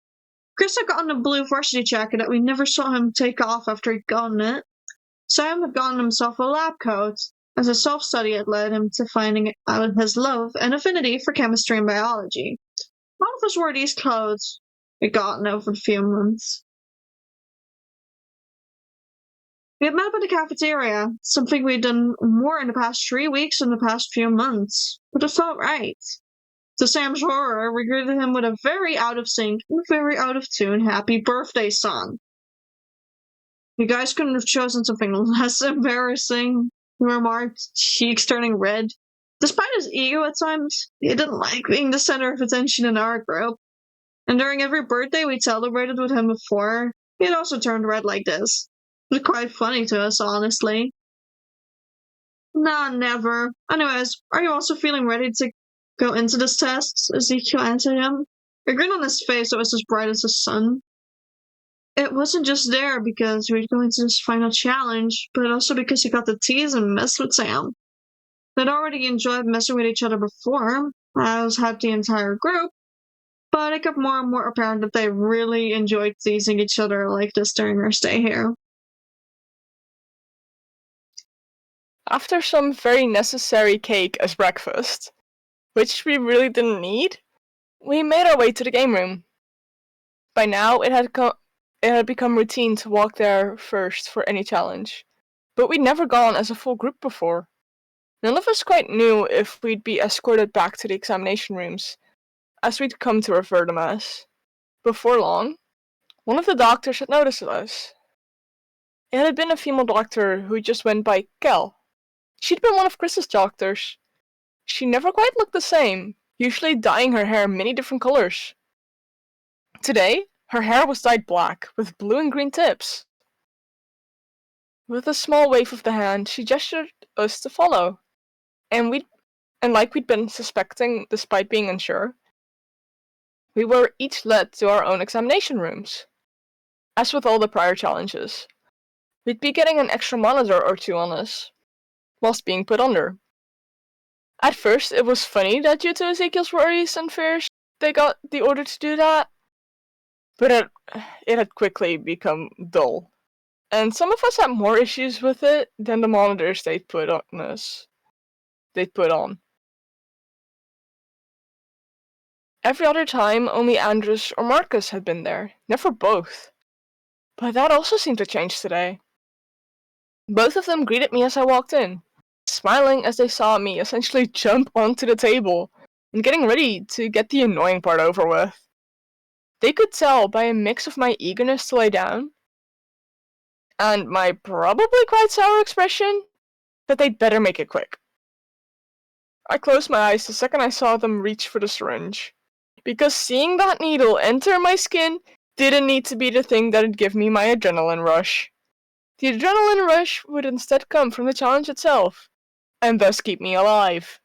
Chris had gotten a blue varsity jacket that we never saw him take off after he'd gotten it. Sam had gotten himself a lab coat, as a self-study had led him to finding out his love and affinity for chemistry and biology. None of us wore these clothes we'd gotten over the few months. We had met up at the cafeteria, something we'd done more in the past 3 weeks than the past few months, but it felt right. To Sam's horror, we greeted him with a very out of sync and very out of tune happy birthday song. You guys couldn't have chosen something less embarrassing, he remarked, cheeks turning red. Despite his ego at times, he didn't like being the center of attention in our group. And during every birthday we'd celebrated with him before, he had also turned red like this. It was quite funny to us, honestly. Nah, never. Anyways, are you also feeling ready to go into this test? Ezekiel answered him. A grin on his face that was as bright as the sun. It wasn't just there because we were going to this final challenge, but also because he got to tease and mess with Sam. They'd already enjoyed messing with each other before, as had the entire group, but it got more and more apparent that they really enjoyed teasing each other like this during our stay here. After some very necessary cake as breakfast, which we really didn't need, we made our way to the game room. By now, it had become routine to walk there first for any challenge, but we'd never gone as a full group before. None of us quite knew if we'd be escorted back to the examination rooms, as we'd come to refer them as. Before long, one of the doctors had noticed us. It had been a female doctor who just went by Kel. She'd been one of Chris's doctors. She never quite looked the same, usually dyeing her hair many different colors. Today, her hair was dyed black, with blue and green tips. With a small wave of the hand, she gestured us to follow, and like we'd been suspecting despite being unsure, we were each led to our own examination rooms. As with all the prior challenges, we'd be getting an extra monitor or two on us, whilst being put under. At first, it was funny that due to Ezekiel's worries and fears, they got the order to do that, but it had quickly become dull, and some of us had more issues with it than the monitors they'd put on us. They'd put on. Every other time, only Andres or Marcus had been there, never both. But that also seemed to change today. Both of them greeted me as I walked in, smiling as they saw me essentially jump onto the table and getting ready to get the annoying part over with. They could tell by a mix of my eagerness to lay down and my probably quite sour expression that they'd better make it quick. I closed my eyes the second I saw them reach for the syringe, because seeing that needle enter my skin didn't need to be the thing that'd give me my adrenaline rush. The adrenaline rush would instead come from the challenge itself, and thus keep me alive.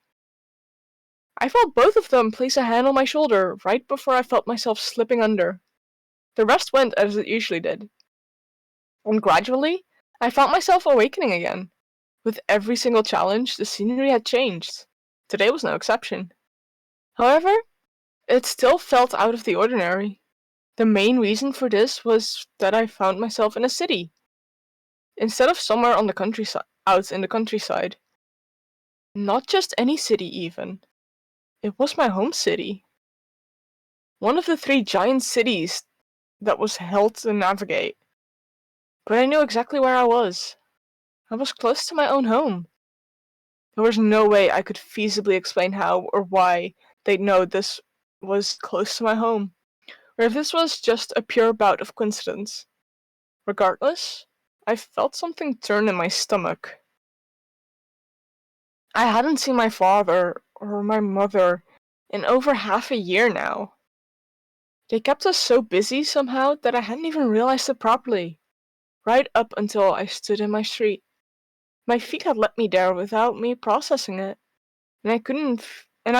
I felt both of them place a hand on my shoulder right before I felt myself slipping under. The rest went as it usually did. And gradually, I found myself awakening again. With every single challenge, the scenery had changed. Today was no exception. However, it still felt out of the ordinary. The main reason for this was that I found myself in a city, instead of somewhere on the countryside, out in the countryside. Not just any city, even. It was my home city. One of the 3 giant cities that was hell to navigate. But I knew exactly where I was. I was close to my own home. There was no way I could feasibly explain how or why they'd know this was close to my home, or if this was just a pure bout of coincidence. Regardless, I felt something turn in my stomach. I hadn't seen my father or my mother in over half a year now. They kept us so busy somehow that I hadn't even realized it properly, right up until I stood in my street. My feet had led me there without me processing it, and I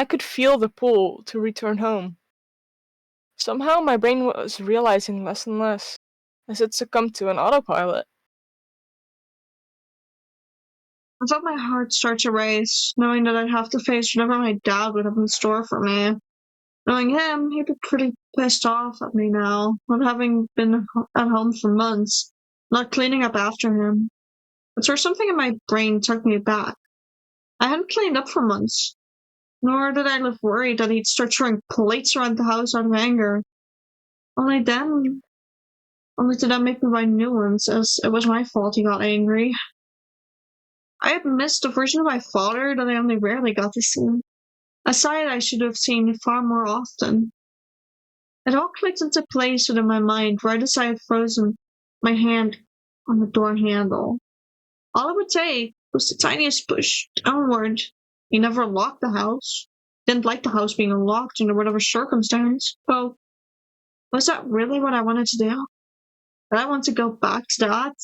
could feel the pull to return home. Somehow my brain was realizing less and less, as it succumbed to an autopilot. I felt my heart start to race, knowing that I'd have to face whatever my dad would have in store for me. Knowing him, he'd be pretty pissed off at me now, not having been at home for months, not cleaning up after him. But sure, something in my brain took me back. I hadn't cleaned up for months, nor did I live worried that he'd start throwing plates around the house out of anger. Only then, only to then make me buy new ones, as it was my fault he got angry. I had missed a version of my father that I only rarely got to see, a side I should have seen far more often. It all clicked into place within my mind right as I had frozen my hand on the door handle. All it would take was the tiniest push downward. He never locked the house. Didn't like the house being unlocked under whatever circumstance. So, was that really what I wanted to do? Did I want to go back to that?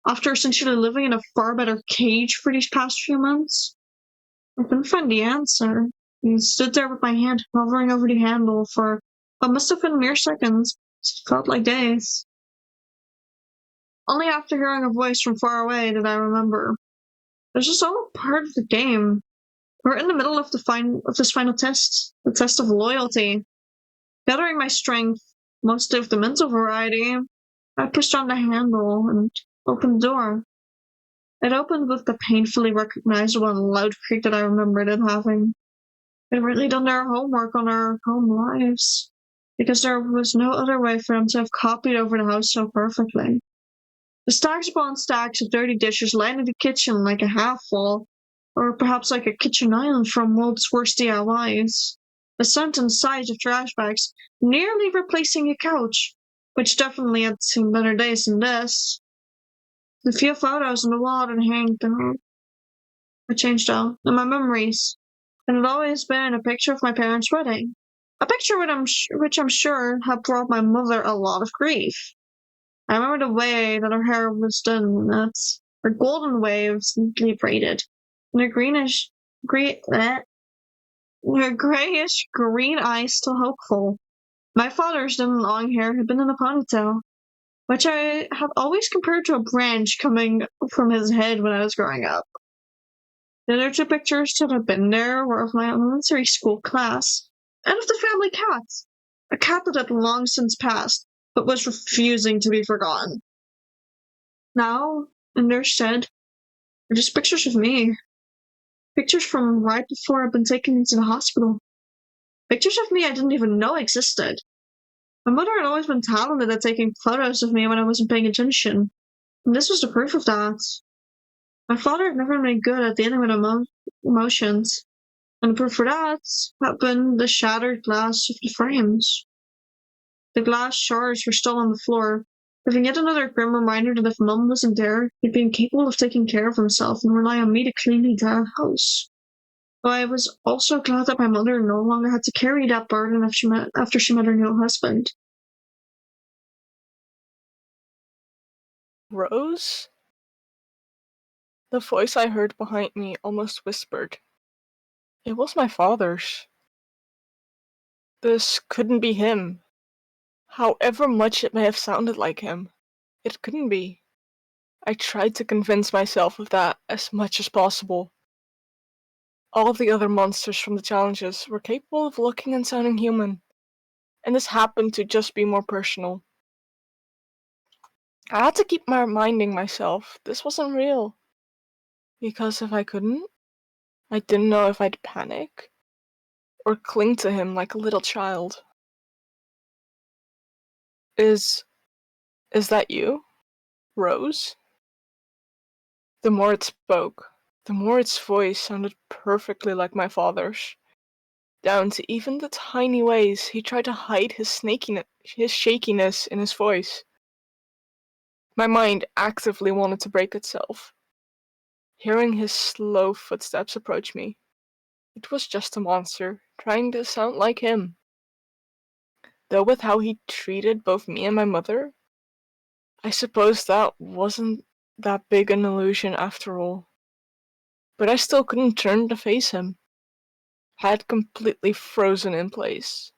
After essentially living in a far better cage for these past few months? I couldn't find the answer. I stood there with my hand hovering over the handle for what must have been mere seconds. It felt like days. Only after hearing a voice from far away did I remember. There's just all a part of the game. We're in the middle of this final test, the test of loyalty. Gathering my strength, mostly of the mental variety, I pushed on the handle and opened the door. It opened with the painfully recognizable and loud creak that I remembered it having. They'd really done their homework on our home lives, because there was no other way for them to have copied over the house so perfectly. The stacks upon stacks of dirty dishes lining the kitchen like a half wall, or perhaps like a kitchen island from World's Worst DIYs. The scent and size of trash bags nearly replacing a couch, which definitely had seen better days than this. The few photos on the wall that hang down. I changed out, and my memories. And it had always been a picture of my parents' wedding. A picture which I'm sure had brought my mother a lot of grief. I remember the way that her hair was done in it. Her golden waves neatly braided, and her her grayish green eyes still hopeful. My father's done long hair had been in a ponytail, which I had always compared to a branch coming from his head when I was growing up. The other 2 pictures that had been there were of my elementary school class, and of the family cat, a cat that had long since passed, but was refusing to be forgotten. Now, in their stead, are just pictures of me. Pictures from right before I'd been taken into the hospital. Pictures of me I didn't even know existed. My mother had always been talented at taking photos of me when I wasn't paying attention, and this was the proof of that. My father had never been good at dealing with emotions, and the proof for that had been the shattered glass of the frames. The glass shards were still on the floor, giving yet another grim reminder that if Mum wasn't there, he'd be incapable of taking care of himself and rely on me to clean the entire house. But I was also glad that my mother no longer had to carry that burden after she met her new husband. Rose? The voice I heard behind me almost whispered. It was my father's. This couldn't be him. However much it may have sounded like him, it couldn't be. I tried to convince myself of that as much as possible. All of the other monsters from the challenges were capable of looking and sounding human, and this happened to just be more personal. I had to keep reminding myself this wasn't real, because if I couldn't, I didn't know if I'd panic or cling to him like a little child. Is that you, Rose? The more it spoke, the more its voice sounded perfectly like my father's, down to even the tiny ways he tried to hide his shakiness in his voice. My mind actively wanted to break itself. Hearing his slow footsteps approach me, it was just a monster trying to sound like him. Though with how he treated both me and my mother, I suppose that wasn't that big an illusion after all. But I still couldn't turn to face him. Had completely frozen in place.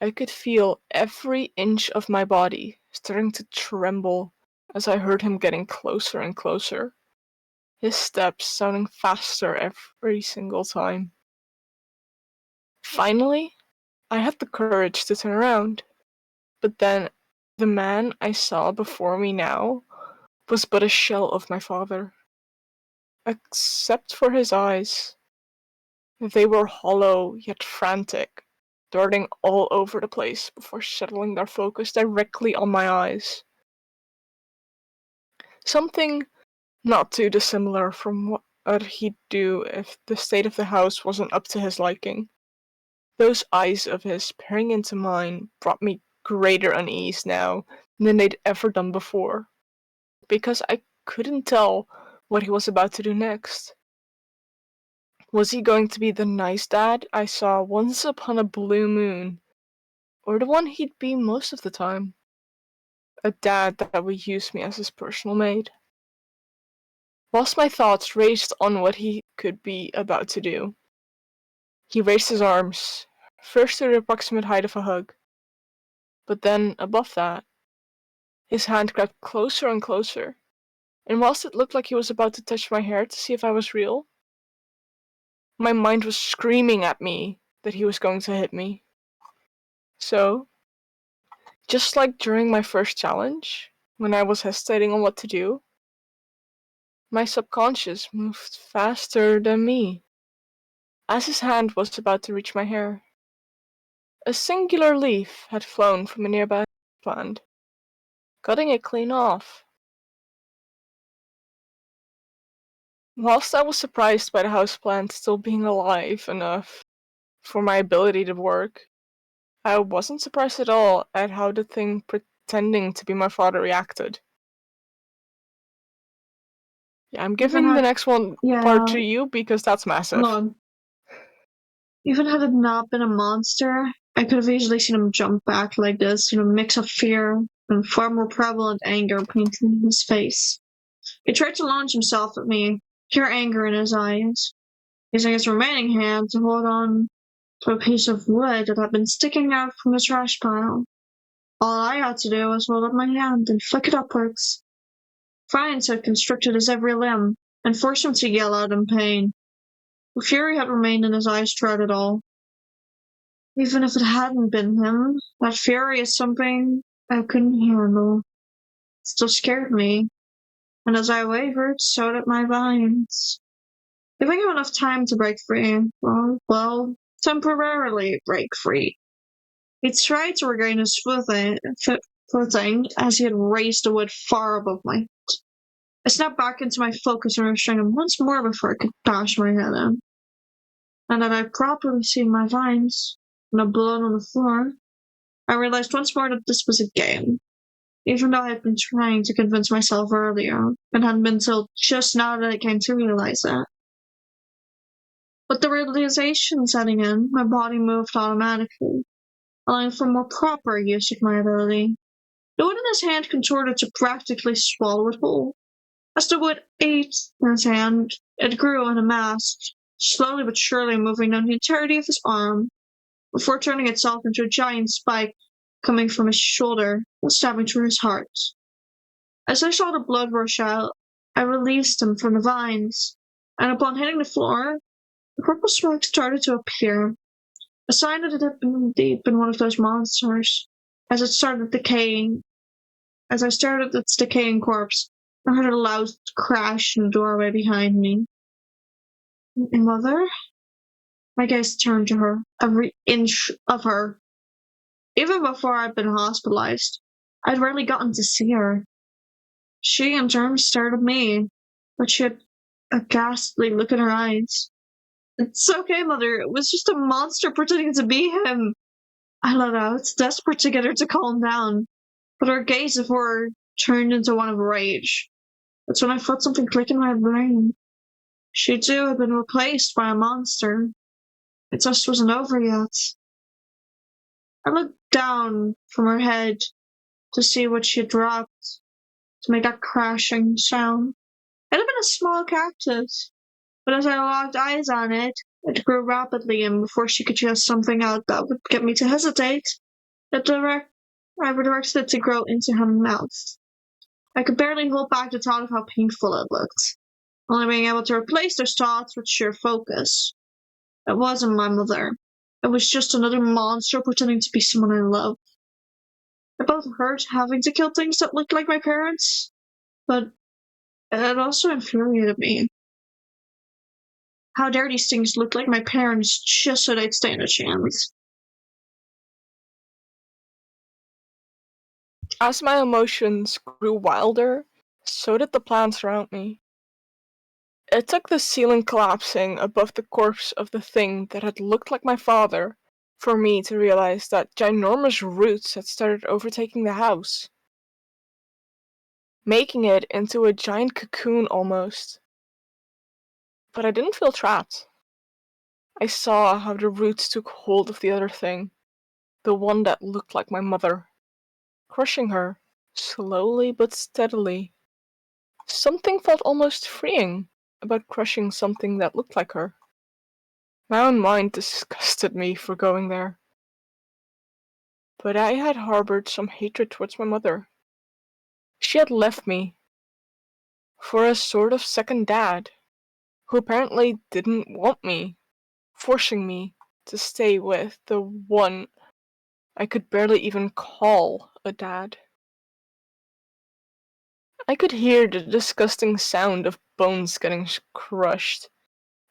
I could feel every inch of my body starting to tremble as I heard him getting closer and closer, his steps sounding faster every single time. Finally, I had the courage to turn around, but then the man I saw before me now was but a shell of my father. Except for his eyes. They were hollow yet frantic, darting all over the place before settling their focus directly on my eyes. Something not too dissimilar from what he'd do if the state of the house wasn't up to his liking. Those eyes of his peering into mine brought me greater unease now than they'd ever done before, because I couldn't tell what he was about to do next. Was he going to be the nice dad I saw once upon a blue moon, or the one he'd be most of the time? A dad that would use me as his personal maid? Whilst my thoughts raced on what he could be about to do, he raised his arms, first to the approximate height of a hug, but then, above that, his hand crept closer and closer, and whilst it looked like he was about to touch my hair to see if I was real, my mind was screaming at me that he was going to hit me. So, just like during my first challenge, when I was hesitating on what to do, my subconscious moved faster than me. As his hand was about to reach my hair, a singular leaf had flown from a nearby plant, cutting it clean off. Whilst I was surprised by the houseplant still being alive enough for my ability to work, I wasn't surprised at all at how the thing pretending to be my father reacted. Yeah, I'm Even giving the next one part yeah, to you because that's massive. no. Even had it not been a monster, I could have easily seen him jump back like this, mix of fear and far more prevalent anger painted in his face. He tried to launch himself at me, pure anger in his eyes, using his remaining hand to hold on to a piece of wood that had been sticking out from the trash pile. All I had to do was hold up my hand and flick it upwards. Vines had constricted his every limb and forced him to yell out in pain. The fury had remained in his eyes throughout it all. Even if it hadn't been him, that fury is something I couldn't handle. It still scared me, and as I wavered, so did my vines. Giving him enough time to break free, temporarily break free. He tried to regain his footing as he had raised the wood far above my head. I snapped back into my focus and restrained him once more before I could bash my head in. And that I properly seen my vines and the blood on the floor, I realized once more that this was a game. Even though I had been trying to convince myself earlier, and hadn't been until just now that I came to realize that. With the realization setting in, my body moved automatically, allowing for more proper use of my ability. The wood in his hand contorted to practically swallow it whole. As the wood ate in his hand, it grew in a mass, slowly but surely moving down the entirety of his arm, before turning itself into a giant spike coming from his shoulder and stabbing through his heart. As I saw the blood rush out, I released him from the vines, and upon hitting the floor, the purple smoke started to appear, a sign that it had indeed been one of those monsters. As I stared at its decaying corpse, I heard a loud crash in the doorway behind me. Mother? My gaze turned to her, every inch of her. Even before I'd been hospitalized, I'd rarely gotten to see her. She, in turn, stared at me, but she had a ghastly look in her eyes. It's okay, Mother. It was just a monster pretending to be him. I let out, desperate to get her to calm down, but her gaze of horror turned into one of rage. That's when I felt something click in my brain. She too had been replaced by a monster. It just wasn't over yet. I looked down from her head to see what she had dropped to make that crashing sound. It had been a small cactus, but as I locked eyes on it, it grew rapidly, and before she could just something out that would get me to hesitate, I redirected it to grow into her mouth. I could barely hold back the thought of how painful it looked, only being able to replace those thoughts with sheer focus. It wasn't my mother. It was just another monster pretending to be someone I love. I both hurt having to kill things that looked like my parents, but it also infuriated me. How dare these things look like my parents just so they'd stand a chance? As my emotions grew wilder, so did the plants around me. It took the ceiling collapsing above the corpse of the thing that had looked like my father for me to realize that ginormous roots had started overtaking the house, making it into a giant cocoon almost. But I didn't feel trapped. I saw how the roots took hold of the other thing, the one that looked like my mother, crushing her, slowly but steadily. Something felt almost freeing about crushing something that looked like her. My own mind disgusted me for going there. But I had harbored some hatred towards my mother. She had left me for a sort of second dad, who apparently didn't want me, forcing me to stay with the one I could barely even call a dad. I could hear the disgusting sound of bones getting crushed,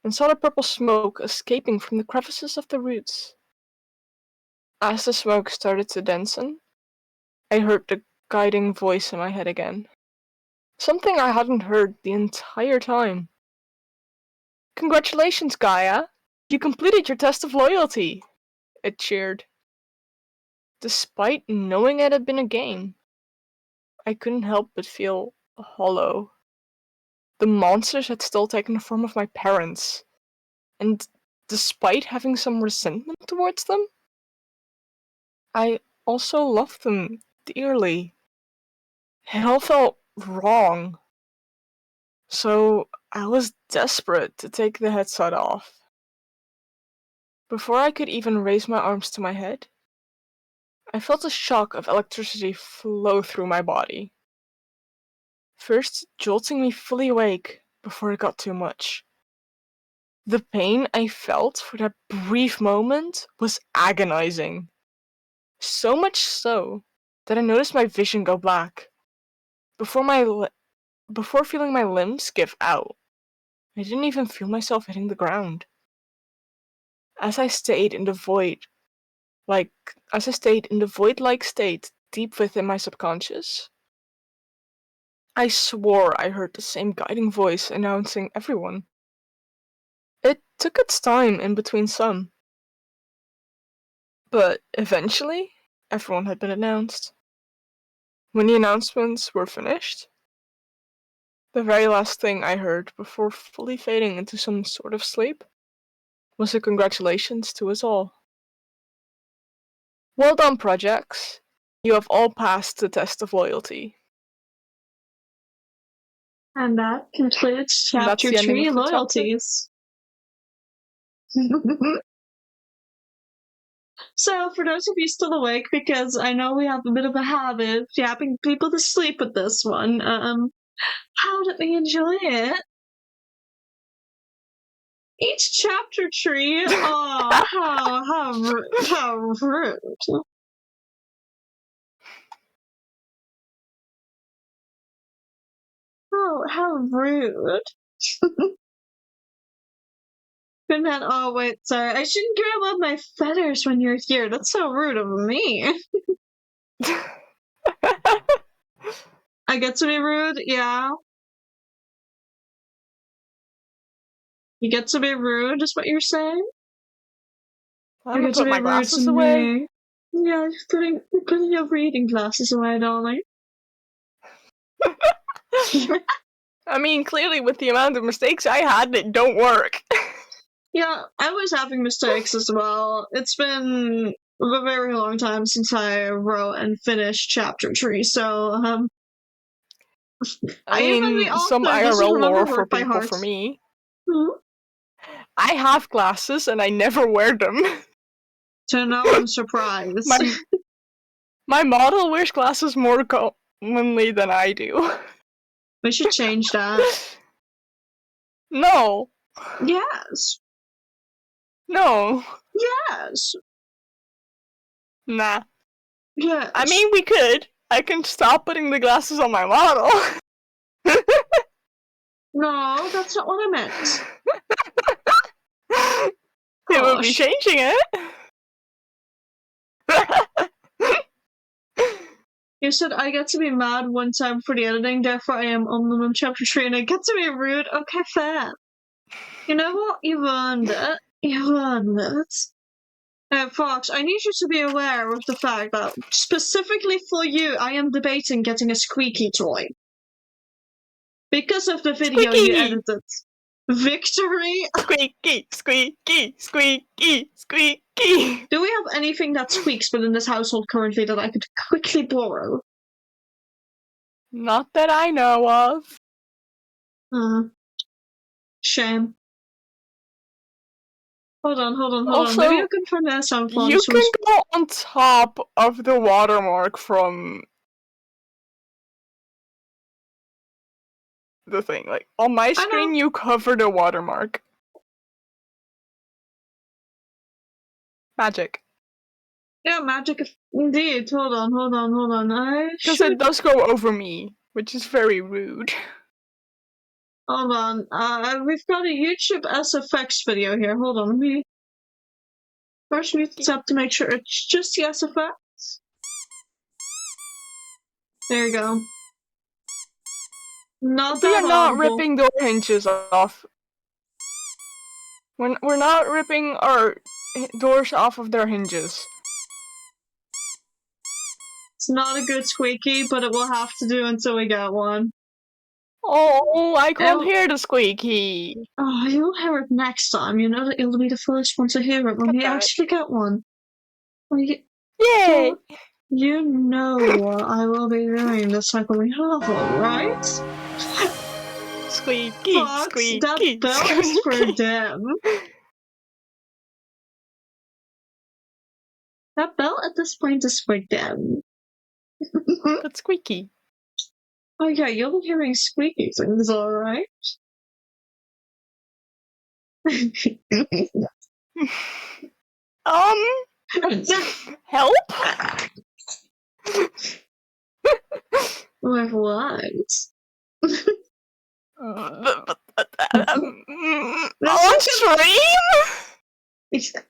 and saw the purple smoke escaping from the crevices of the roots. As the smoke started to densen, I heard the guiding voice in my head again. Something I hadn't heard the entire time. Congratulations, Gaia! You completed your test of loyalty! It cheered. Despite knowing it had been a game, I couldn't help but feel hollow. The monsters had still taken the form of my parents, and despite having some resentment towards them, I also loved them dearly. It all felt wrong, so I was desperate to take the headset off. Before I could even raise my arms to my head, I felt a shock of electricity flow through my body. First jolting me fully awake before it got too much. The pain I felt for that brief moment was agonizing. So much so that I noticed my vision go black. Before feeling my limbs give out, I didn't even feel myself hitting the ground. As I stayed in the void, like as I stayed in the void-like state deep within my subconscious, I swore I heard the same guiding voice announcing everyone. It took its time in between some, but eventually everyone had been announced. When the announcements were finished, the very last thing I heard before fully fading into some sort of sleep was a congratulations to us all. Well done, projects. You have all passed the test of loyalty. And that concludes And that's chapter the ending 3, of the chapter. Loyalties. So, for those of you still awake, because I know we have a bit of a habit of yapping people to sleep with this one, how did we enjoy it? Each chapter tree, oh, how rude. Oh, how rude. Pinhead, oh wait, sorry. I shouldn't grab up my feathers when you're here. That's so rude of me. I get to be rude, yeah. You get to be rude, is what you're saying? I'm You gonna get to put be my rude to glasses away. me. Yeah, you're putting your reading glasses away, darling. I mean, clearly with the amount of mistakes I had, it don't work. Yeah, I was having mistakes as well. It's been a very long time since I wrote and finished chapter 3, so I even the mean, some author doesn't IRL remember lore for word by people heart. for me. Hmm? I have glasses and I never wear them. So now I'm surprised. My model wears glasses more commonly than I do. We should change that. No. Yes. No. Yes. Nah. Yes. I mean, we could. I can stop putting the glasses on my model. No, that's not what I meant. It would be Gosh. changing it. You said I get to be mad one time for the editing, therefore I am on chapter 3 and I get to be rude. Okay, fair. You know what? You've earned it. You've earned it. Fox, I need you to be aware of the fact that specifically for you, I am debating getting a squeaky toy. Because of the video Squeaky. you edited. Victory? Squeaky, squeaky, squeaky, squeaky. Do we have anything that squeaks within this household currently that I could quickly borrow? Not that I know of. Shame. Hold on. Also, Maybe you can find that sound you can go on top of the watermark from the thing. Like, on my screen, you cover the watermark. Magic. Yeah, magic. Indeed. Hold on. Because it does go over me, which is very rude. Hold on. We've got a YouTube SFX video here. Hold on. First we have to make sure it's just the SFX. There you go. Not We that are not audible. ripping door hinges off. We're not ripping our doors off of their hinges. It's not a good squeaky, but it will have to do until we get one. Oh, I can't hear the squeaky. Oh, you'll hear it next time. You know that you'll be the first one to hear it when we actually get one. Yay! You know what I will be doing the second we have one, right? Squeaky, Fox, squeaky, that bell squeaky. is for them. That bell at this point is for them. That's squeaky. Oh yeah, you'll be hearing squeaky things, alright? Help? With what? On stream?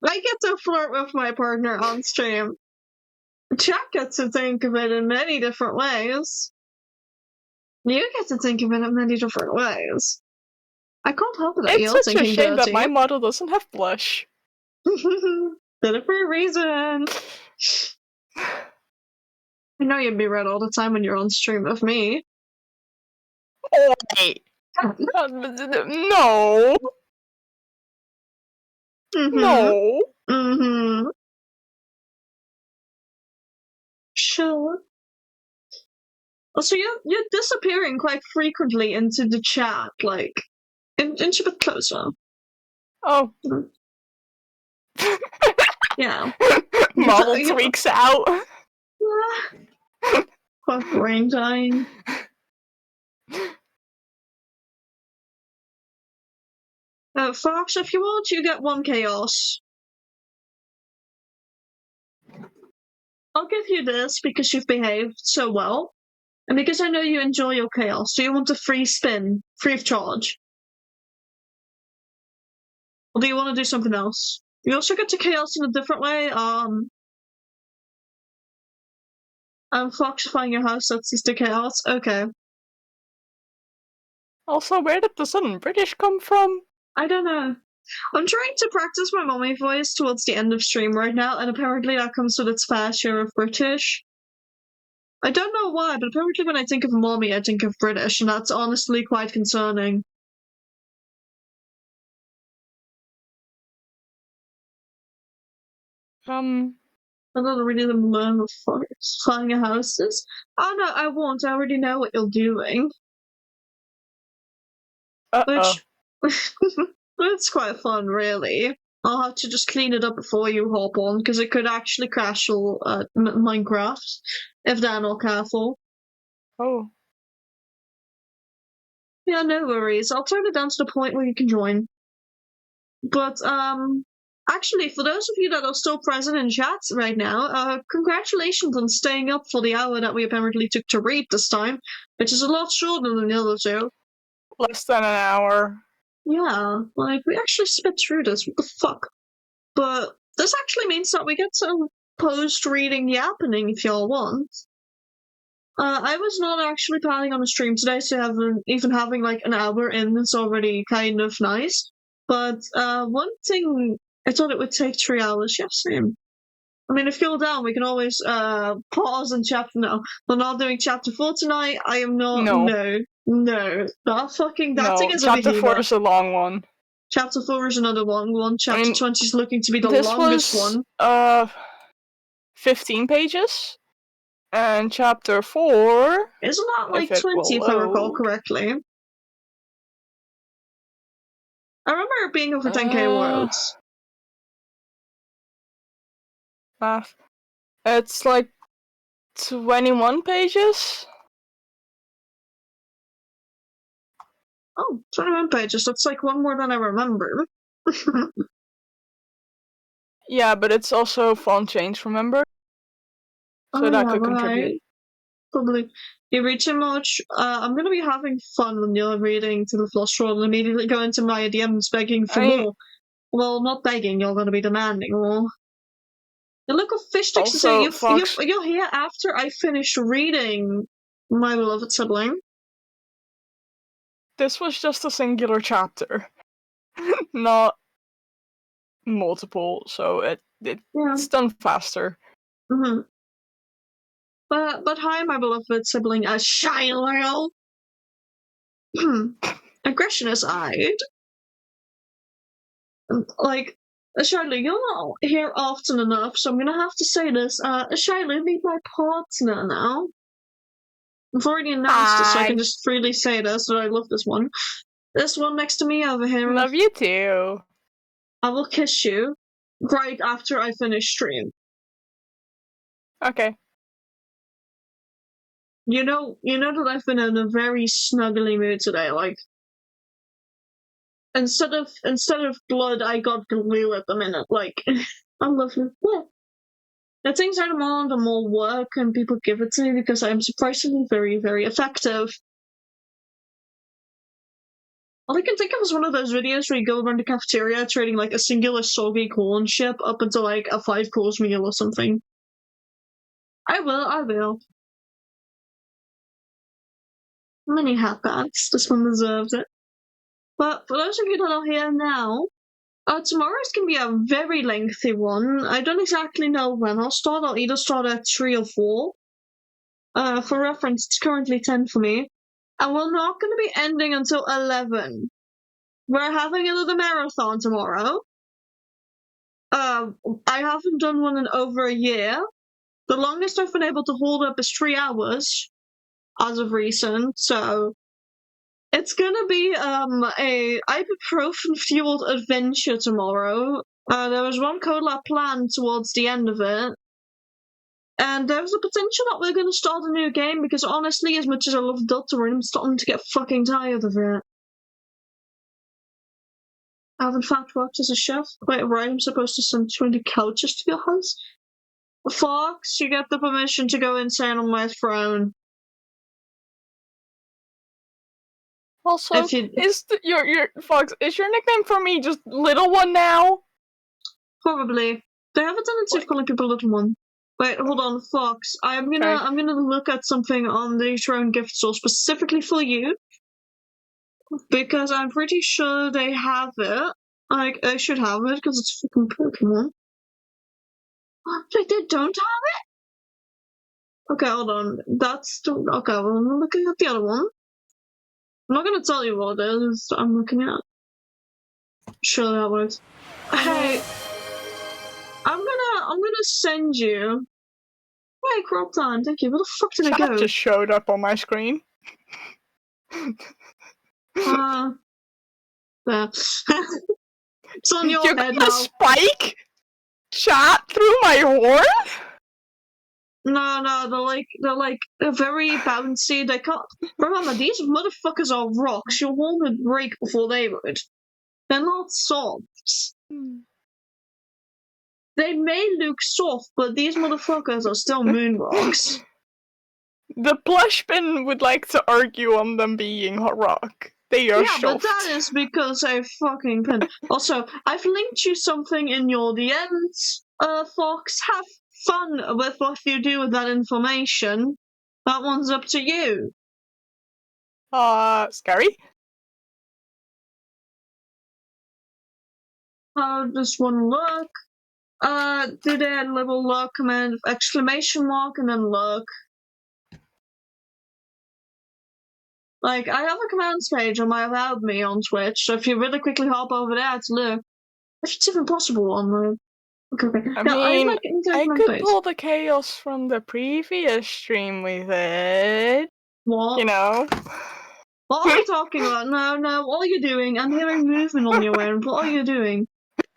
I get to flirt with my partner on stream. Jack gets to think of it in many different ways. You get to think of it in many different ways. I can't help it that you're It's such a thinking shame dirty. that my model doesn't have blush. Did it for a reason. I know you'd be red all the time when you're on stream with me. Oh, wait. No. No. Sure. Also, you're disappearing quite frequently into the chat, like, inch a bit closer. Oh. Yeah. Model tweaks out. Fuck, brain dying. Fox, if you want, you get one chaos. I'll give you this because you've behaved so well, and because I know you enjoy your chaos. Do you want a free spin, free of charge? Or do you want to do something else? You also get to chaos in a different way. Foxifying your house, that's just the chaos. Okay. Also, where did the sudden British come from? I don't know. I'm trying to practice my mommy voice towards the end of stream right now, and apparently that comes with its fair share of British. I don't know why, but apparently when I think of mommy, I think of British, and that's honestly quite concerning. I'm not really the man of flying houses. Oh no, I won't. I already know what you're doing. Which, it's quite fun, really. I'll have to just clean it up before you hop on, because it could actually crash all Minecraft if they're not careful. Oh. Yeah, no worries. I'll turn it down to the point where you can join. But, actually, for those of you that are still present in chat right now, congratulations on staying up for the hour that we apparently took to read this time, which is a lot shorter than the other two. Less than an hour. Yeah, like, we actually sped through this, what the fuck? But this actually means that we get some post-reading yappening if y'all want. I was not actually planning on a stream today, so even having like an hour in is already kind of nice. But one thing, I thought it would take 3 hours. Yeah, same. I mean, if you're down, we can always pause and chapter. No, we're not doing chapter 4 tonight. I am not. No. That thing is a chapter 4 behemoth. is a long one. Chapter 4 is another one. Chapter 20 is looking to be the this longest was, one. 15 pages. And chapter 4... Isn't that like 20 if I recall correctly? I remember it being over 10k words. Math. It's like 21 pages? Oh, 21 pages. That's like one more than I remember. Yeah, but it's also font change, remember? So that could contribute. Probably. You read too much. I'm gonna be having fun when you're reading to the flush roll and immediately go into my DMs begging for more. Well, not begging, you're gonna be demanding more. The look of fish sticks to say you're here after I finish reading My Beloved Sibling. This was just a singular chapter. Not multiple, so it's done faster. Mm-hmm. But hi, my beloved sibling, Shiloh. Aggression aside, like, Shiloh, you're not here often enough, so I'm gonna have to say this. Shiloh, meet my partner now. I've already announced it, so I can just freely say this, that I love this one. This one next to me over here. Love you too. I will kiss you right after I finish stream. Okay. You know that I've been in a very snuggly mood today, like, instead of blood, I got glue at the minute, like, I love it. Yeah. The things I demand are more work and people give it to me because I'm surprisingly very, very effective. All I can think of is one of those videos where you go around the cafeteria trading like a singular soggy corn chip up into like a 5-course meal or something. I will. Many hatbacks. This one deserves it. But for those of you that are here now, tomorrow's gonna be a very lengthy one. I don't exactly know when I'll start. I'll either start at 3 or 4. For reference, it's currently 10 for me. And we're not gonna be ending until 11. We're having another marathon tomorrow. I haven't done one in over a year. The longest I've been able to hold up is 3 hours as of recent, so it's gonna be a ibuprofen-fueled adventure tomorrow. There was one collab planned towards the end of it, and there's a potential that we're gonna start a new game, because honestly, as much as I love Delta Rune, I'm starting to get fucking tired of it. I've in fact worked as a chef. Wait, right, I'm supposed to send 20 couches to your house? Fox, you get the permission to go insane on my throne. Also, If you your Fox, is your nickname for me just Little One now? probably they have a tendency of calling people little one. Wait, hold on, Fox. I'm gonna look at something on the Shrine gift store specifically for you because I'm pretty sure they have it. Like they should have it because it's fucking Pokemon. Like they don't have it. Okay, hold on. Okay. Well, I'm looking at the other one. I'm not gonna tell you what it is. I'm looking at. Sure, that works. Hey, I'm gonna send you. Hey, crop time. Thank you. Where the fuck did I Chat go? just showed up on my screen. There. It's on your You're head gonna now. spike chat through my horn? No, they're very bouncy. They can't. Remember, these motherfuckers are rocks. Your horn would break before they would. They're not soft. They may look soft, but these motherfuckers are still moon rocks. The plush bin would like to argue on them being a rock. They are Yeah, but soft. that is because I fucking pin. Also, I've linked you something in your DMs. Fox, have fun with what you do with that information. That one's up to you. Scary? Just one look. Do that little look, command exclamation mark, and then look. Like, I have a commands page on my About Me on Twitch, so if you really quickly hop over there to look, if it's even possible on the. Okay. I Yeah, mean, I could page. pull the chaos from the previous stream we did. What? You know? What are we talking about? No, what are you doing? I'm hearing movement on your end. What are you doing?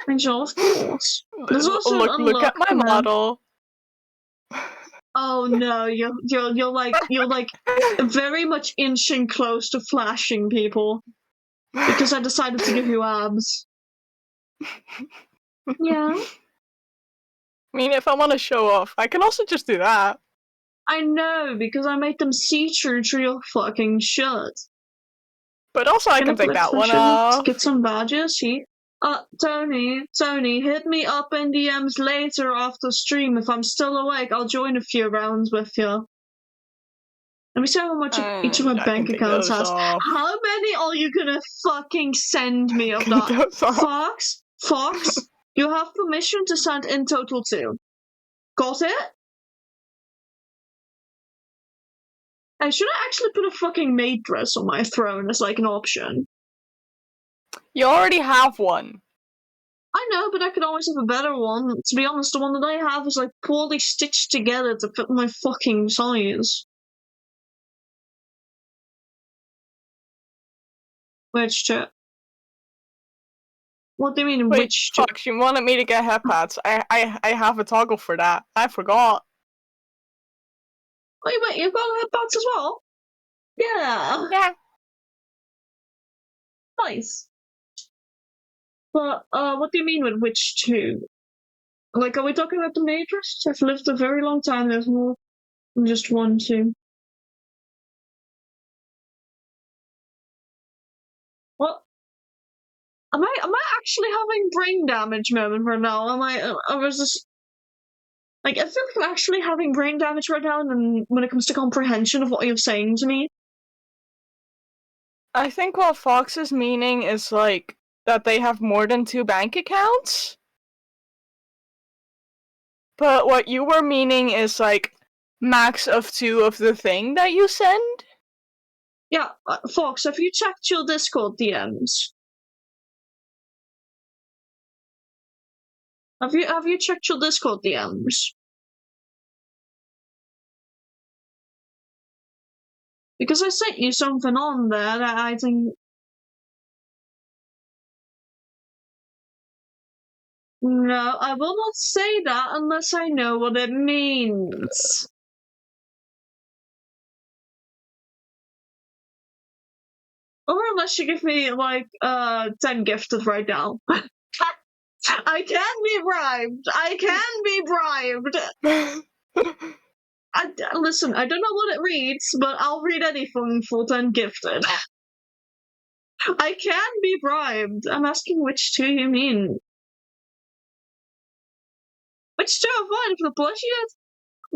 Angel, of course. There's also an Look unlock at my command. model. Oh no, you're like very much inching close to flashing people. Because I decided to give you abs. Yeah. I mean, if I want to show off, I can also just do that. I know, because I made them see through your fucking shirt. But also I can take that one off. Get some badges, see? Tony, hit me up in DMs later after stream. If I'm still awake, I'll join a few rounds with you. Let me see how much each of my bank accounts has. Off. How many are you gonna fucking send me of that? Fox, you have permission to send in total 2. Got it? I should I actually put a fucking maid dress on my throne as like an option? You already have one. I know, but I could always have a better one. To be honest, the one that I have is like poorly stitched together to fit my fucking size. Which chat? What do you mean, Wait, which Fox, you wanted me to get headpads. I have a toggle for that. I forgot. Wait, you've got headbands as well? Yeah. Yeah. Nice. But, what do you mean with which 2? Like, are we talking about the Matrix? I've lived a very long time, there's more than just 1, 2. What? Am I actually having brain damage moment right now? Or is this... Like, I feel like I'm actually having brain damage right now when it comes to comprehension of what you're saying to me. I think what Fox is meaning is, like, that they have more than 2 bank accounts. But what you were meaning is, like, max of 2 of the thing that you send? Yeah, Fox, have you checked your Discord DMs? Have you checked your Discord DMs? Because I sent you something on there that I think... No, I will not say that unless I know what it means. Or unless you give me, like, 10 gifted right now. I can be bribed! Listen, I don't know what it reads, but I'll read anything for 10 gifted. I can be bribed. I'm asking which two you mean. Which two of what? If the bullshit?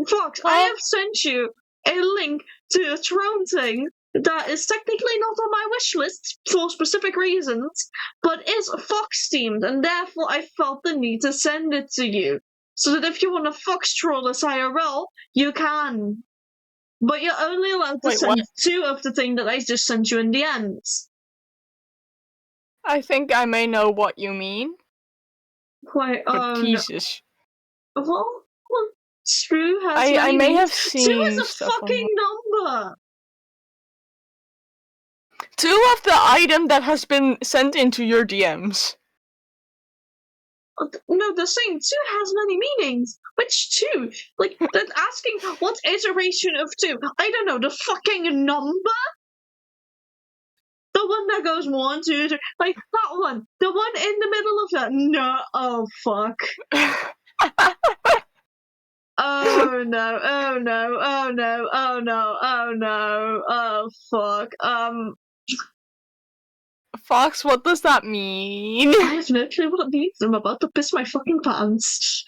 Fox, I Huh? have sent you a link to a Throne thing that is technically not on my wish list for specific reasons, but is Fox themed, and therefore I felt the need to send it to you. So that if you want to Fox troll us IRL, you can. But you're only allowed to Wait, send what? 2 of the thing that I just sent you in the end. I think I may know what you mean. Wait, But oh no. Jesus. Well, True has I many may meanings. have 2 is seen a stuff fucking on number! 2 of the item that has been sent into your DMs. No, the same 2 has many meanings. Which 2? Like, that's asking what iteration of 2? I don't know, the fucking number? The one that goes 1, 2, 3. Like, that one. The one in the middle of that. No, oh fuck. Oh no, oh no, oh no, oh no, oh no, oh fuck. Fox, what does that mean? I have no clue what it means. I'm about to piss my fucking pants.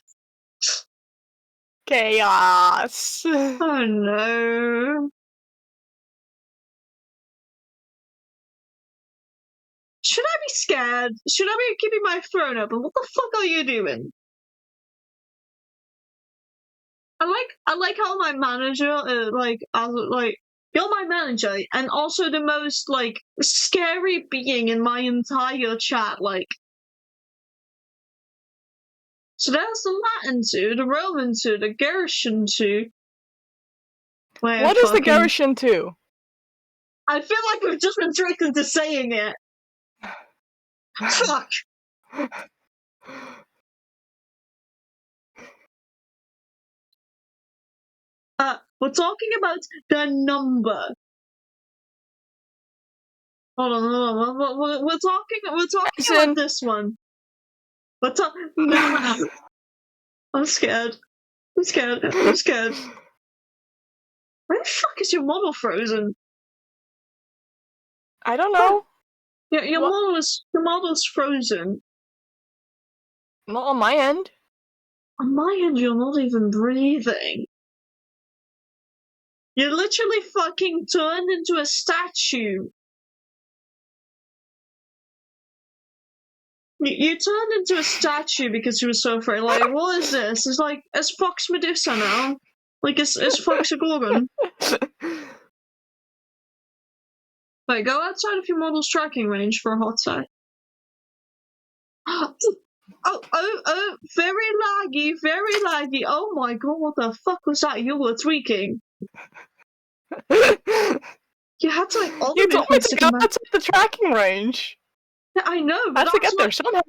Chaos. Oh no. Should I be scared? Should I be keeping my throne open? What the fuck are you doing? I like how my manager you're my manager and also the most like scary being in my entire chat, like. So there's the Latin 2, the Roman 2, the Gershon 2. What is the Gershon 2? I feel like we've just been tricked into saying it. Fuck. We're talking about the number. Hold on. We're talking about this one. No. I'm scared. I'm scared. Where the fuck is your model frozen? I don't know. Yeah, your model's frozen. Not on my end. On my end, you're not even breathing. You literally fucking turned into a statue. You turned into a statue because you were so afraid. Like, what is this? It's like, it's Fox Medusa now. Like, it's Fox a Gorgon. Wait, go outside of your model's tracking range for a hot sec. Oh, very laggy. Oh my god, what the fuck was that? You were tweaking. You had to, like, You told me automate to go outside the tracking range. Yeah, I know, I but have to get there somehow.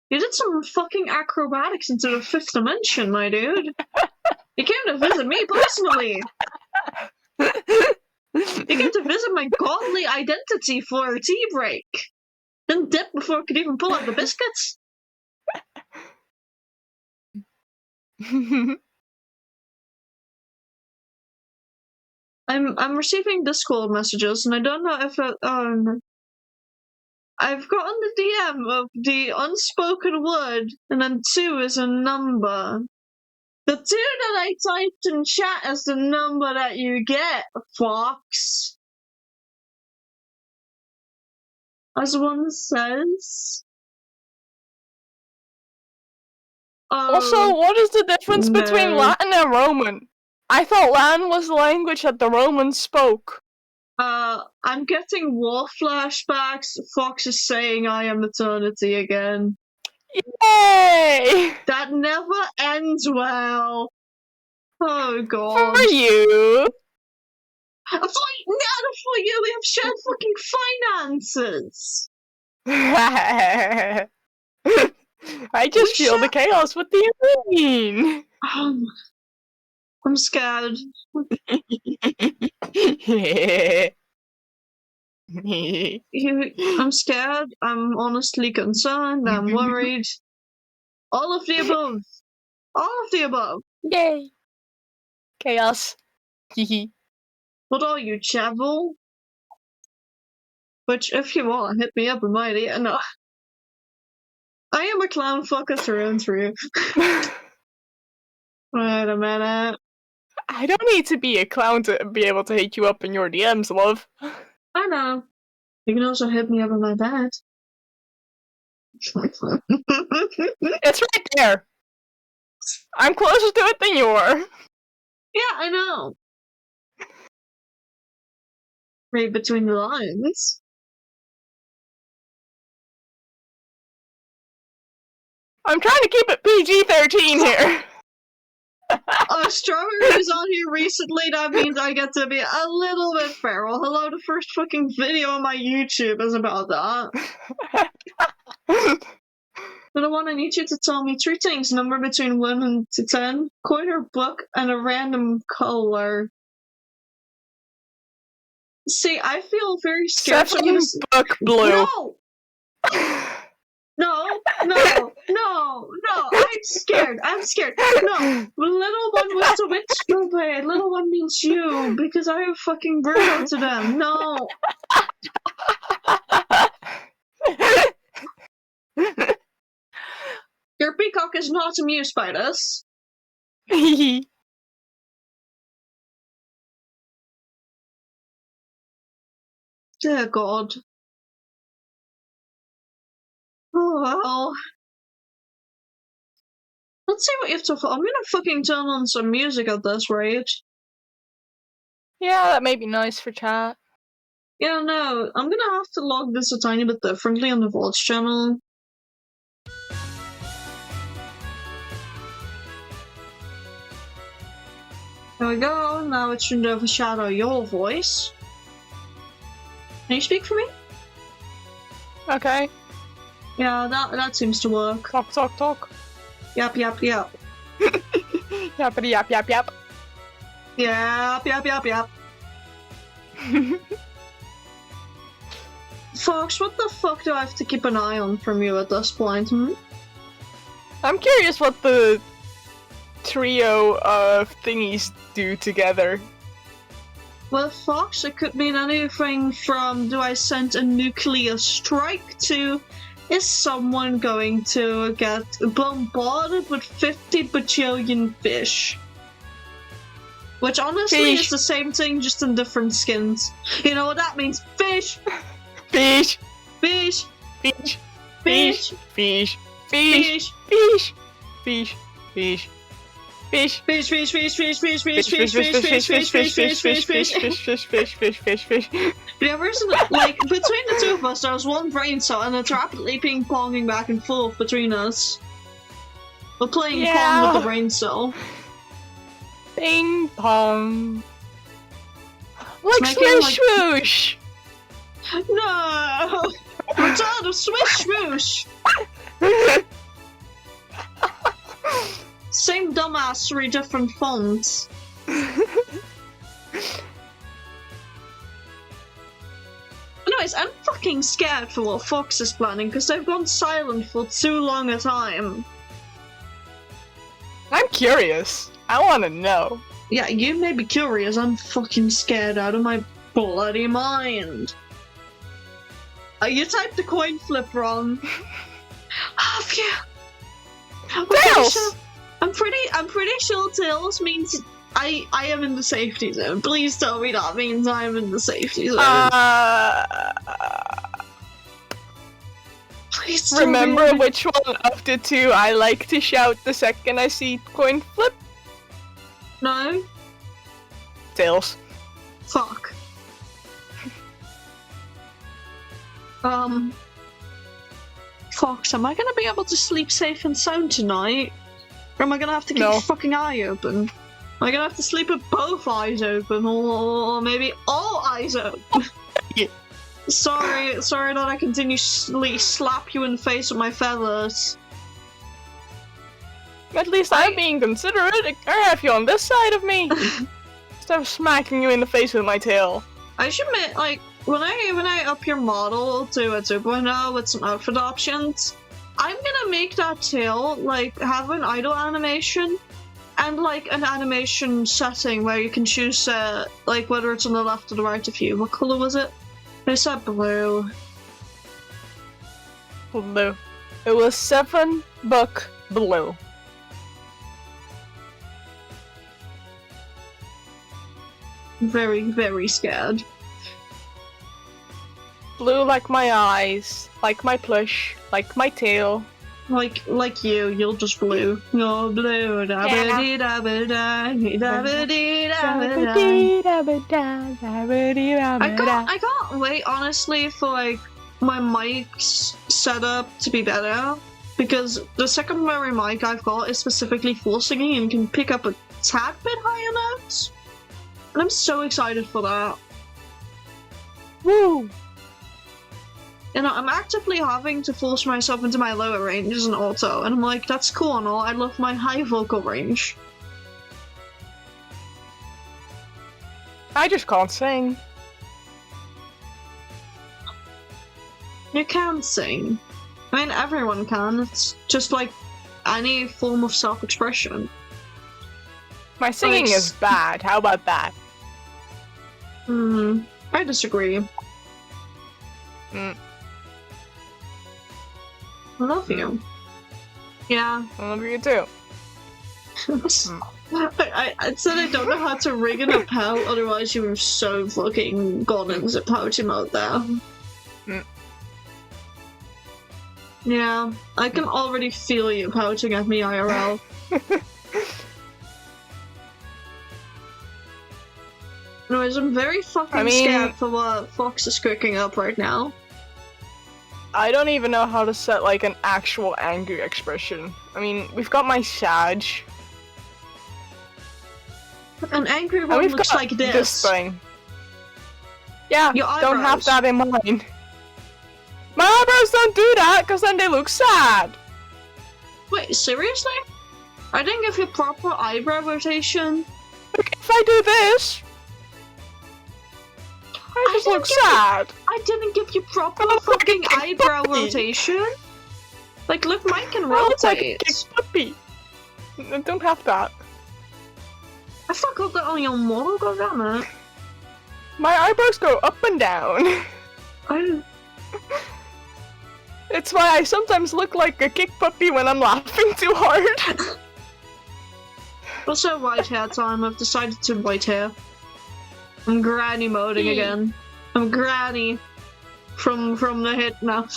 You did some fucking acrobatics into the 5th dimension, my dude. You came to visit me personally. You came to visit my godly identity for a tea break. Then dip before I could even pull out the biscuits. I'm receiving Discord messages, and I don't know if I've gotten the DM of the unspoken word, and then 2 is a number. The 2 that I typed in chat is the number that you get, Fox. As one says. Also, what is the difference between Latin and Roman? I thought Latin was the language that the Romans spoke. I'm getting war flashbacks. Fox is saying I am eternity again. Yay! That never ends well. Oh god. For you! Not for you, we have shared fucking finances! I just feel the chaos. What do you mean? I'm scared. I'm scared. I'm honestly concerned. I'm worried. All of the above. All of the above. Yay. Chaos. What are you, Chapel? Which, if you want, hit me up with my idea. No. I am a clown fucker through and through. Wait a minute. I don't need to be a clown to be able to hit you up in your DMs, love. I know. You can also hit me up with my bed. It's right there. I'm closer to it than you are. Yeah, I know. Read between the lines. I'm trying to keep it PG-13 here. Strawberry was on here recently, that means I get to be a little bit feral. Hello, the first fucking video on my YouTube is about that. But I need you to tell me 3 things, number between 1 to 10, coin or book, and a random color. See, I feel very scared. 7 book blue. No! No, I'm scared. No, little one was the witch stupid. Little one means you, because I have fucking Virgo to them. No. Your peacock is not amused by this. Dear God. Oh well. Let's see what you have to. I'm gonna fucking turn on some music at this rate. Yeah, that may be nice for chat. Yeah, no, I'm gonna have to log this a tiny bit differently on the VODs channel. There we go, now it shouldn't overshadow your voice. Can you speak for me? Okay. Yeah, that seems to work. Talk. Yep. Yappity yap. Yep. Fox, what the fuck do I have to keep an eye on from you at this point, I'm curious what the trio of thingies do together. With Fox, it could mean anything from do I send a nuclear strike to is someone going to get bombarded with 50 bajillion fish? Which honestly is the same thing, just in different skins. You know what that means? Fish! Fish! Fish! Fish! Fish! Fish! Fish! Fish! Fish! Fish! Fish! Fish, fish, fish, fish, fish, fish, fish, fish, fish, fish, fish, fish, fish. Yeah, like, between the two of us, there was one brain cell, and it's rapidly ping-ponging back and forth between us. We're playing pong with the brain cell. Ping pong. Like swish swoosh! No! Return of swish swoosh! Same dumbass, 3 different fonts. Anyways, I'm fucking scared for what Fox is planning, because they've gone silent for too long a time. I'm curious. I wanna know. Yeah, you may be curious, I'm fucking scared out of my bloody mind. You typed the coin flip wrong. Have you? Tails! I'm pretty sure tails means I am in the safety zone. Please tell me that means I am in the safety zone. Please tell remember me. which one of the two I like to shout the second I see coin flip? No? Tails. Fuck. Fox, am I gonna be able to sleep safe and sound tonight? Or am I gonna have to keep a fucking eye open? Am I gonna have to sleep with both eyes open, or maybe all eyes open? Yeah. Sorry that I continuously slap you in the face with my feathers. At least I'm being considerate. I have you on this side of me. Instead of smacking you in the face with my tail. I should admit, like, when I up your model to a 2.0 with some outfit options, I'm gonna make that tail, like, have an idle animation, and, like, an animation setting where you can choose, like, whether it's on the left or the right of you. What color was it? They said blue. Blue. It was 7-book blue. Very, very scared. Blue like my eyes, like my plush, like my tail. Like you're just blue. You're blue. Da ba dee da ba da da ba dee da ba da. I can't wait honestly for like my mic's setup to be better, because the secondary mic I've got is specifically for singing and can pick up a tad bit higher notes. And I'm so excited for that. Woo! You know, I'm actively having to force myself into my lower ranges and alto, and I'm like, that's cool and all, I love my high vocal range. I just can't sing. You can sing. I mean, everyone can. It's just like any form of self-expression. My singing is bad. How about that? I disagree. Mm. I love you. Yeah. I love you too. I said I don't know how to rig in a pout, otherwise you were so fucking gone into pouty mode there. Mm. Yeah, I can already feel you pouting at me IRL. Anyways, I'm very fucking scared for what Fox is cooking up right now. I don't even know how to set like an actual angry expression. I mean, we've got my Sage. An angry one looks like this. Thing. Yeah, Your don't have eyebrows. that in mind. My eyebrows don't do that, because then they look sad. Wait, seriously? I didn't give you proper eyebrow rotation. Look, if I do this, I just look sad. I didn't give you proper fucking eyebrow rotation. Like, look, mine can rotate. It's like a big puppy. I don't have that. I forgot that on your model, goddammit. My eyebrows go up and down. It's why I sometimes look like a kick puppy when I'm laughing too hard. Also, white hair time. I've decided to white hair. I'm granny moding again. I'm granny from the hit now.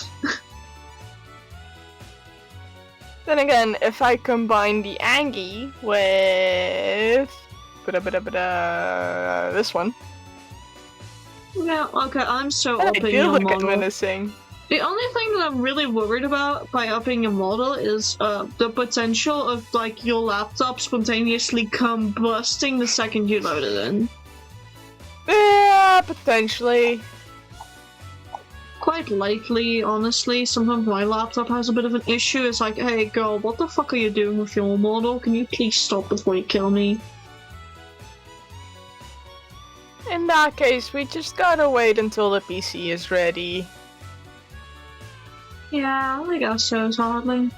Then again, if I combine the Angie with this one. Yeah, okay, I'm so I upping do your look model. menacing. The only thing that I'm really worried about by upping your model is the potential of like your laptop spontaneously combusting the second you load it in. Yeah, potentially. Quite likely, honestly. Sometimes my laptop has a bit of an issue. It's like, hey girl, what the fuck are you doing with your model? Can you please stop before you kill me? In that case, we just gotta wait until the PC is ready. Yeah, I guess so, sadly.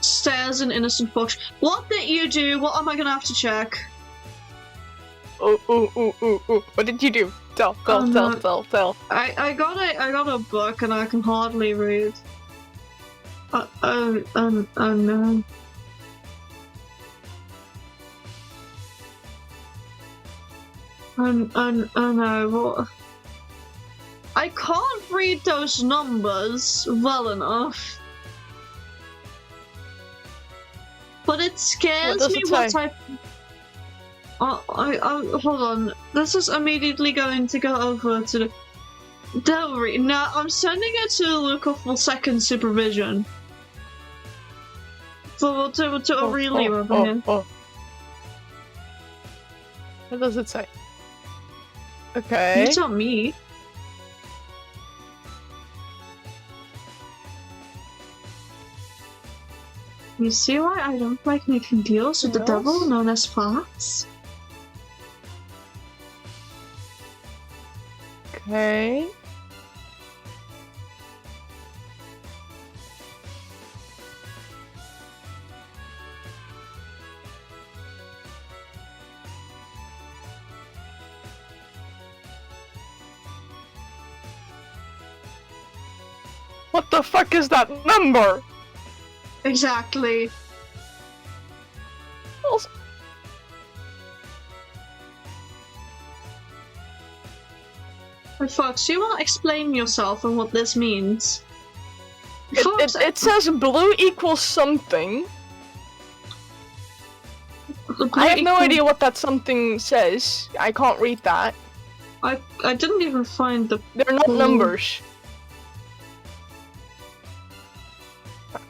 Stares an innocent fox. What did you do? What am I gonna have to check? Oh. What did you do? Tell. I got a book and I can hardly read. Oh no. Oh no, what? I can't read those numbers well enough. But it scares me what type. Hold on. This is immediately going to go over to the. Don't read. No, I'm sending it to Luca for second supervision. To Aurelia over here. What does it say? Okay. It's not me. You see why I don't like making deals with the devil known as Fox? Okay. What the fuck is that number? Exactly. Also, But Fox, do you want to explain yourself and what this means? Fox, it says blue equals something. I have no idea what that something says. I can't read that. I didn't even find the. They're not numbers.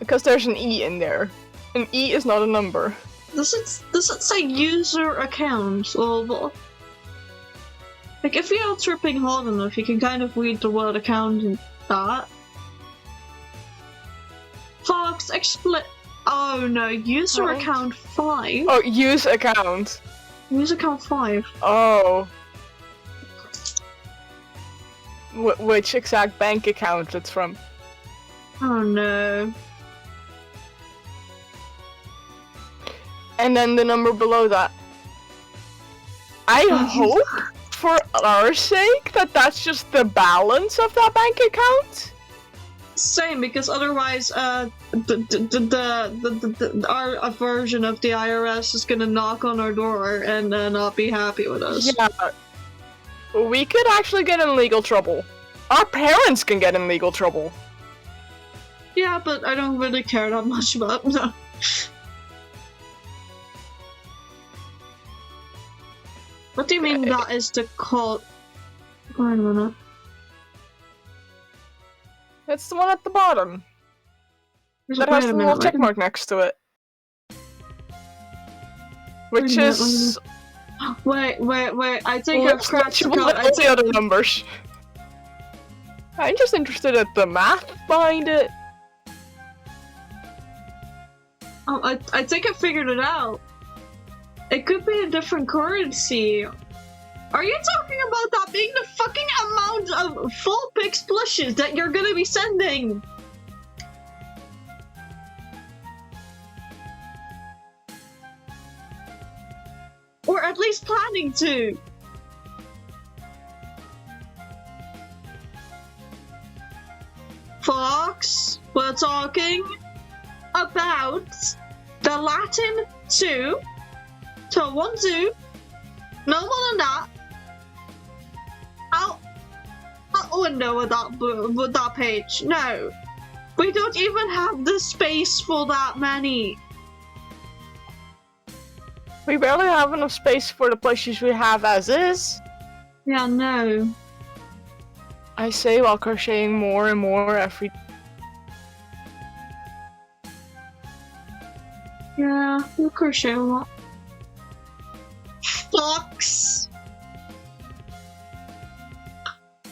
Because there's an E in there. An E is not a number. Does it say user account or what? Like if you're tripping hard enough, you can kind of read the word account in that. Fox, explain. Oh no, user account 5. Oh, use account. User account 5. Oh. Which exact bank account it's from? Oh no. And then the number below that. I hope, for our sake, that that's just the balance of that bank account. Same, because otherwise, our version of the IRS is gonna knock on our door and not be happy with us. Yeah. We could actually get in legal trouble. Our parents can get in legal trouble. Yeah, but I don't really care that much about no. What do you mean that is the code? Wait a minute. It's the one at the bottom. That has the little check mark next to it. Which is... Wait, I think I've scratched the code. All the other numbers. I'm just interested at the math behind it. Oh, I think I figured it out. It could be a different currency. Are you talking about that being the fucking amount of full pix plushes that you're gonna be sending? Or at least planning to. Fox, we're talking about the Latin 2 to 1 2. No more than that. Out window with that page. No. We don't even have the space for that many. We barely have enough space for the plushies we have as is. Yeah, no. I say while crocheting more and more every... Yeah, we'll crochet a lot. Fox.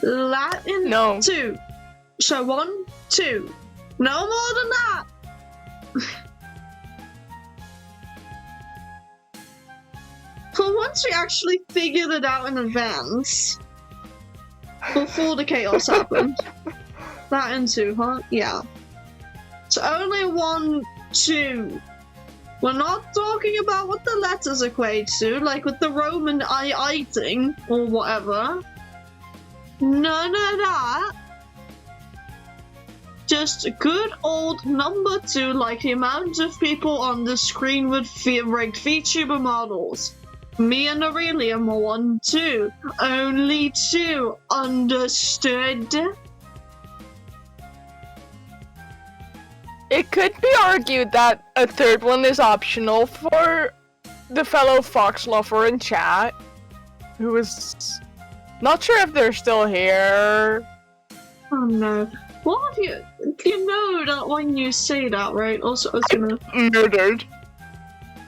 Latin No. 2. So 1, 2. No more than that. For once we actually figured it out in advance. Before the chaos happened. Latin 2, huh? Yeah. So only 1, 2. We're not talking about what the letters equate to, like with the Roman I thing, or whatever. None of that. Just a good old number 2, like the amount of people on the screen with rigged VTuber models. Me and Aurelium are 1, 2. Only 2. Understood? It could be argued that a third one is optional for the fellow Fox lover in chat, who is not sure if they're still here. Oh no. What have you... You know that when you say that, right? Also, it's gonna... Murdered.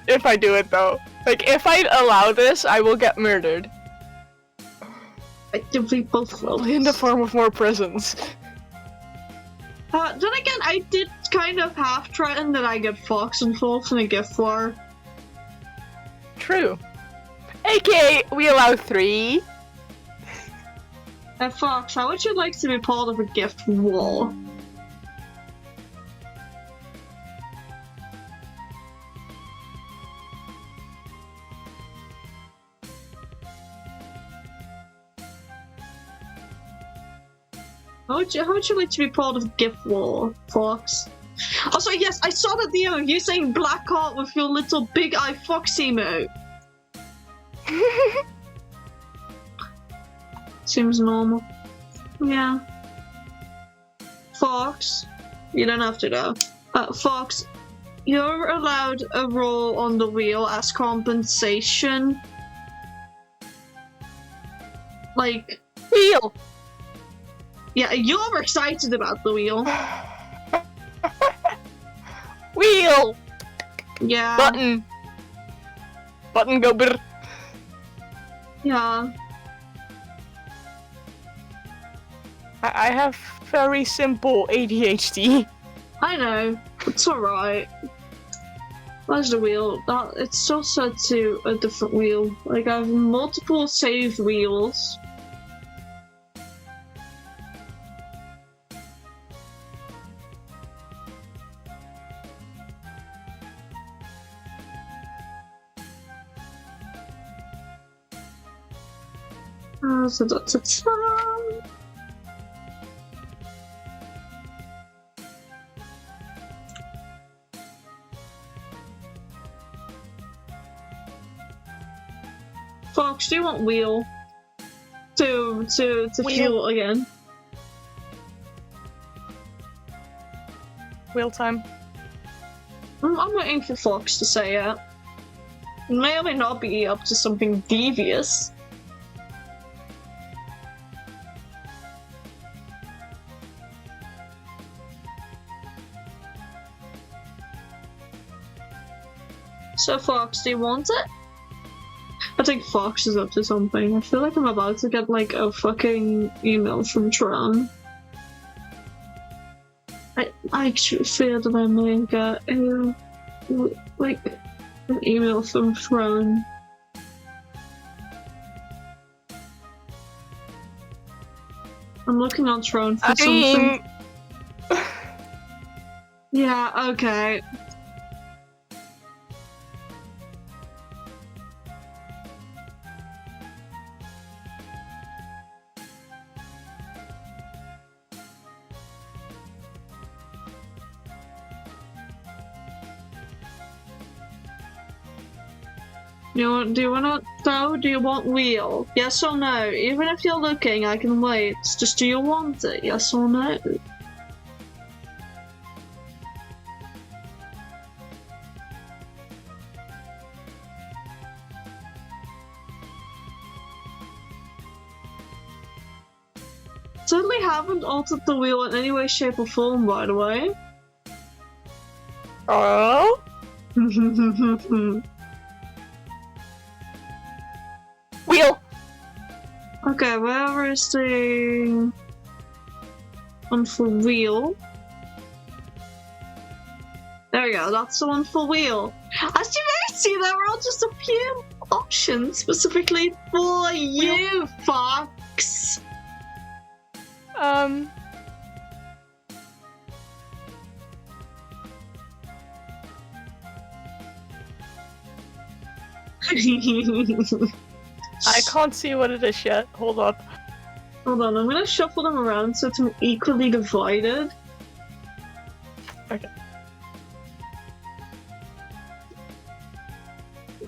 If I do it though. Like, if I allow this, I will get murdered. We both will. In the form of more prisons. Then again, I did kind of half threaten that I get Fox involved in a gift war. True. AKA, we allow 3. Fox, how would you like to be part of a gift war? How would you like to be part of gift war, Fox? Also, yes, I saw the DM of you saying black heart with your little big eye fox emote. Seems normal. Yeah. Fox, you don't have to go. Fox, you're allowed a roll on the wheel as compensation. Like... Wheel! Yeah, you're excited about the wheel. Wheel! Yeah. Button! Button go brr. Yeah. I have very simple ADHD. I know. It's alright. Where's the wheel? It's still set to a different wheel. Like, I have multiple saved wheels. Fox, do you want wheel to fuel again? Wheel time. I'm waiting for Fox to say it. It may or may not be up to something devious. So Fox, do you want it? I think Fox is up to something. I feel like I'm about to get like a fucking email from Tron. I actually fear that I may get a like an email from Tron. I'm looking on Tron for something. Yeah, okay. Do you want to though? Do you want wheel? Yes or no? Even if you're looking, I can wait. It's just, do you want it? Yes or no? Certainly haven't altered the wheel in any way, shape, or form, by the way. Oh? Wheel! Okay, where is the one for wheel? There we go, that's the one for wheel. As you may see, there are just a few options specifically for you, Fox. I can't see what it is yet. Hold up. Hold on, I'm gonna shuffle them around so it's equally divided. Okay.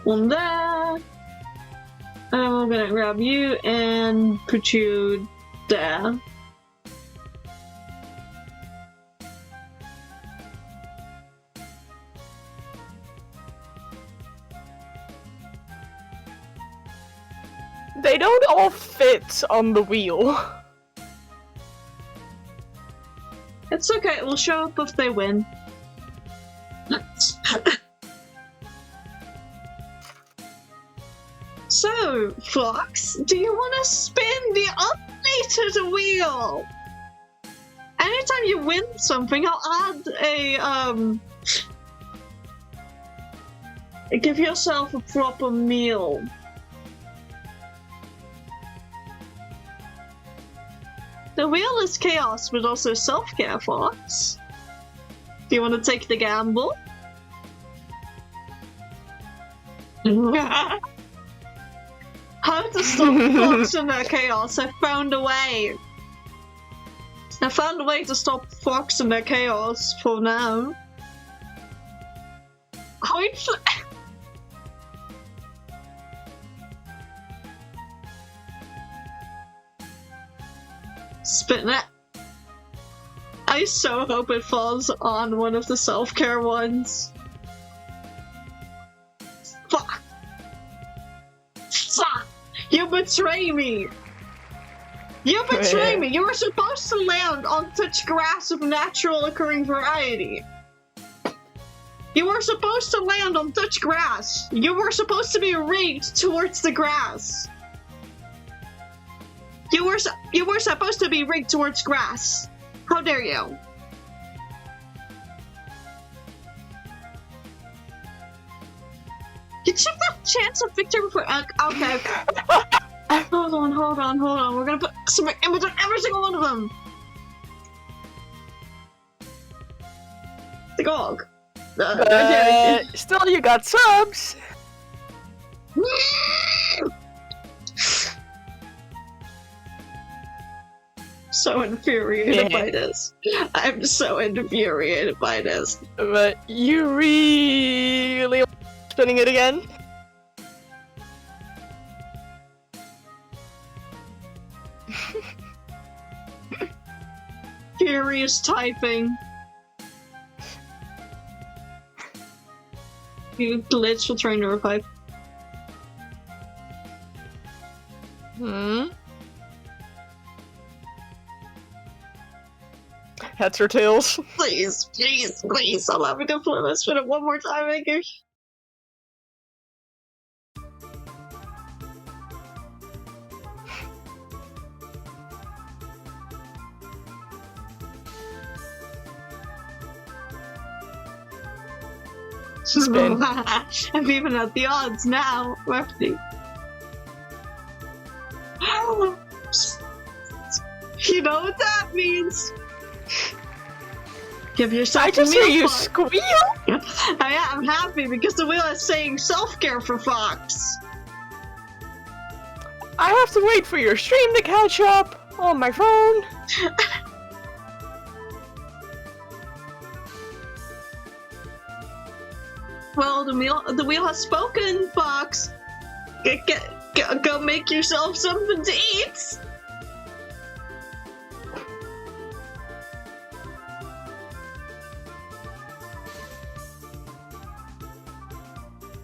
One there. And we're gonna grab you and put you there. They don't all fit on the wheel. It's okay, we'll show up if they win. So, Fox, do you want to spin the updated wheel? Anytime you win something, I'll add a, give yourself a proper meal. The wheel is chaos, but also self-care, Fox. Do you want to take the gamble? How to stop Fox in their chaos? I found a way. I found a way to stop Fox and their chaos for now. Quite. Spin it. I so hope it falls on one of the self-care ones. Fuck. Fuck. You betray me. You betray me! You were supposed to land on such grass of natural occurring variety. You were supposed to land on such grass. You were supposed to be rigged towards the grass. You were supposed to be rigged towards grass. How dare you? You took the chance of victory for okay. Hold on. We're gonna put some images on every single one of them. The gog. Still, you got subs. So infuriated by this. I'm so infuriated by this. But you really spinning it again? Furious typing. You glitch will trying to revive. Heads or tails? Please, allow me to play this spin it one more time, Maker. Spin. I'm even at the odds now, Lefty. You know what that means? Give yourself I just a meal hear you clock. squeal! I'm happy because the wheel is saying self-care for Fox. I have to wait for your stream to catch up on my phone. Well, the wheel has spoken, Fox. Go make yourself something to eat.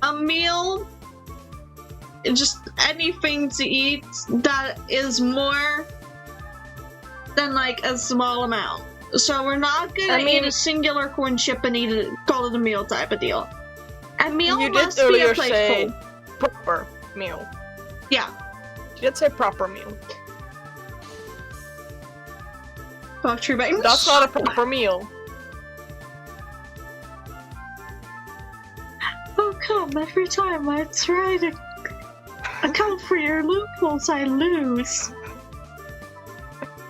A meal, just anything to eat that is more than like a small amount. So we're not gonna eat a singular corn chip and eat it, call it a meal type of deal. A meal You must did earlier be a plateful. say proper meal. Yeah. You did say proper meal. Factory bag. That's not a proper meal. Oh come, every time I try to account for your loopholes, I lose.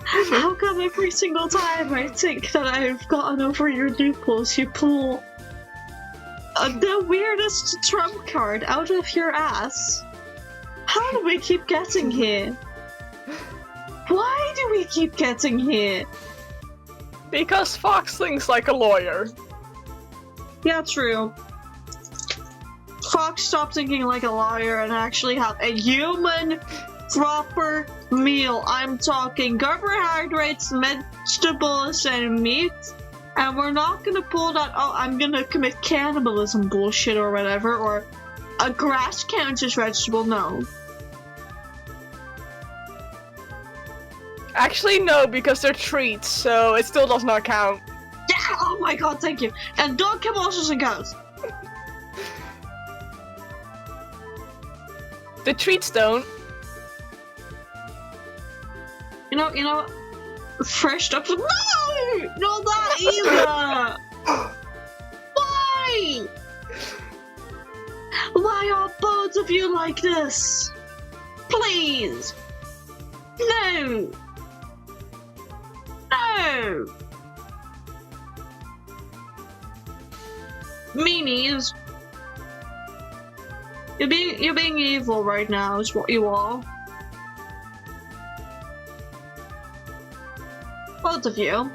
How come every single time I think that I've gotten over your loopholes, you pull the weirdest trump card out of your ass? How do we keep getting here? Why do we keep getting here? Because Fox thinks like a lawyer. Yeah, true. Fox, stop thinking like a lawyer and actually have a human proper meal. I'm talking carbohydrates, vegetables, and meat. And we're not gonna pull that, oh, I'm gonna commit cannibalism bullshit or whatever, or a grass counts as vegetable, no. Actually, no, because they're treats, so it still does not count. Yeah, oh my god, thank you. And dog kibbles and cows. The treats don't. You know, fresh stuff. No! Not that either! Why? Why are both of you like this? Please! No! No! Meanies. You're being evil right now, is what you are. Oh, both of you.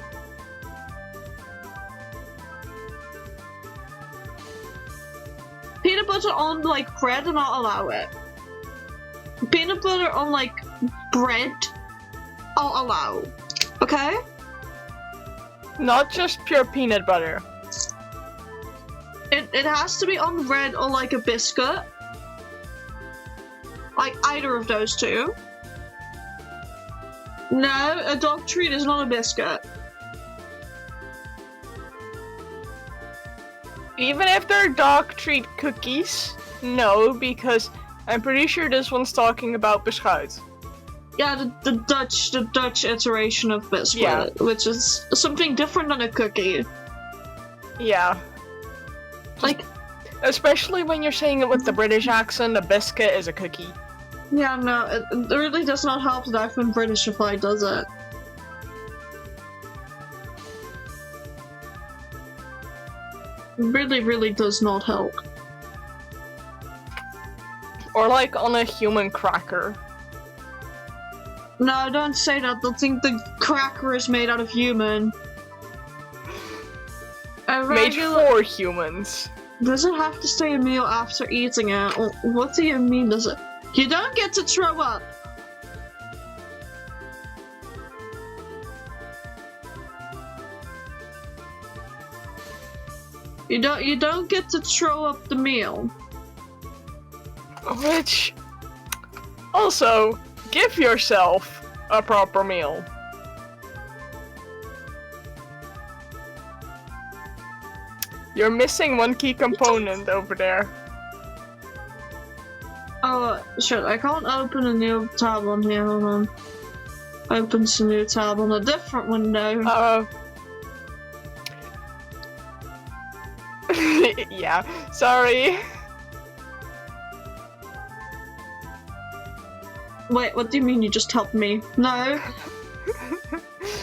Peanut butter on, like, bread, and I'll allow it. Peanut butter on, like, bread, I'll allow. Okay? Not just pure peanut butter. It has to be on bread or, like, a biscuit. Like, either of those two. No, a dog treat is not a biscuit. Even if they're dog treat cookies, no, because I'm pretty sure this one's talking about biscuit. Yeah, the Dutch iteration of biscuit, Yeah. which is something different than a cookie. Yeah. Like, especially when you're saying it with the British accent, a biscuit is a cookie. yeah, no, it really does not help that I've been Britishified, does it? Really, really does not help. Or like on a human cracker. No, don't say that. They'll think the cracker is made out of human. Made for humans. Does it have to stay a meal after eating it? Or what do you mean, does it? You don't get to throw up! You don't get to throw up the meal. Which... also, give yourself a proper meal. You're missing one key component over there. Oh, shit, I can't open a new tab on here, hold on. Opens a new tab on a different window. Yeah, sorry. Wait, what do you mean you just helped me? No.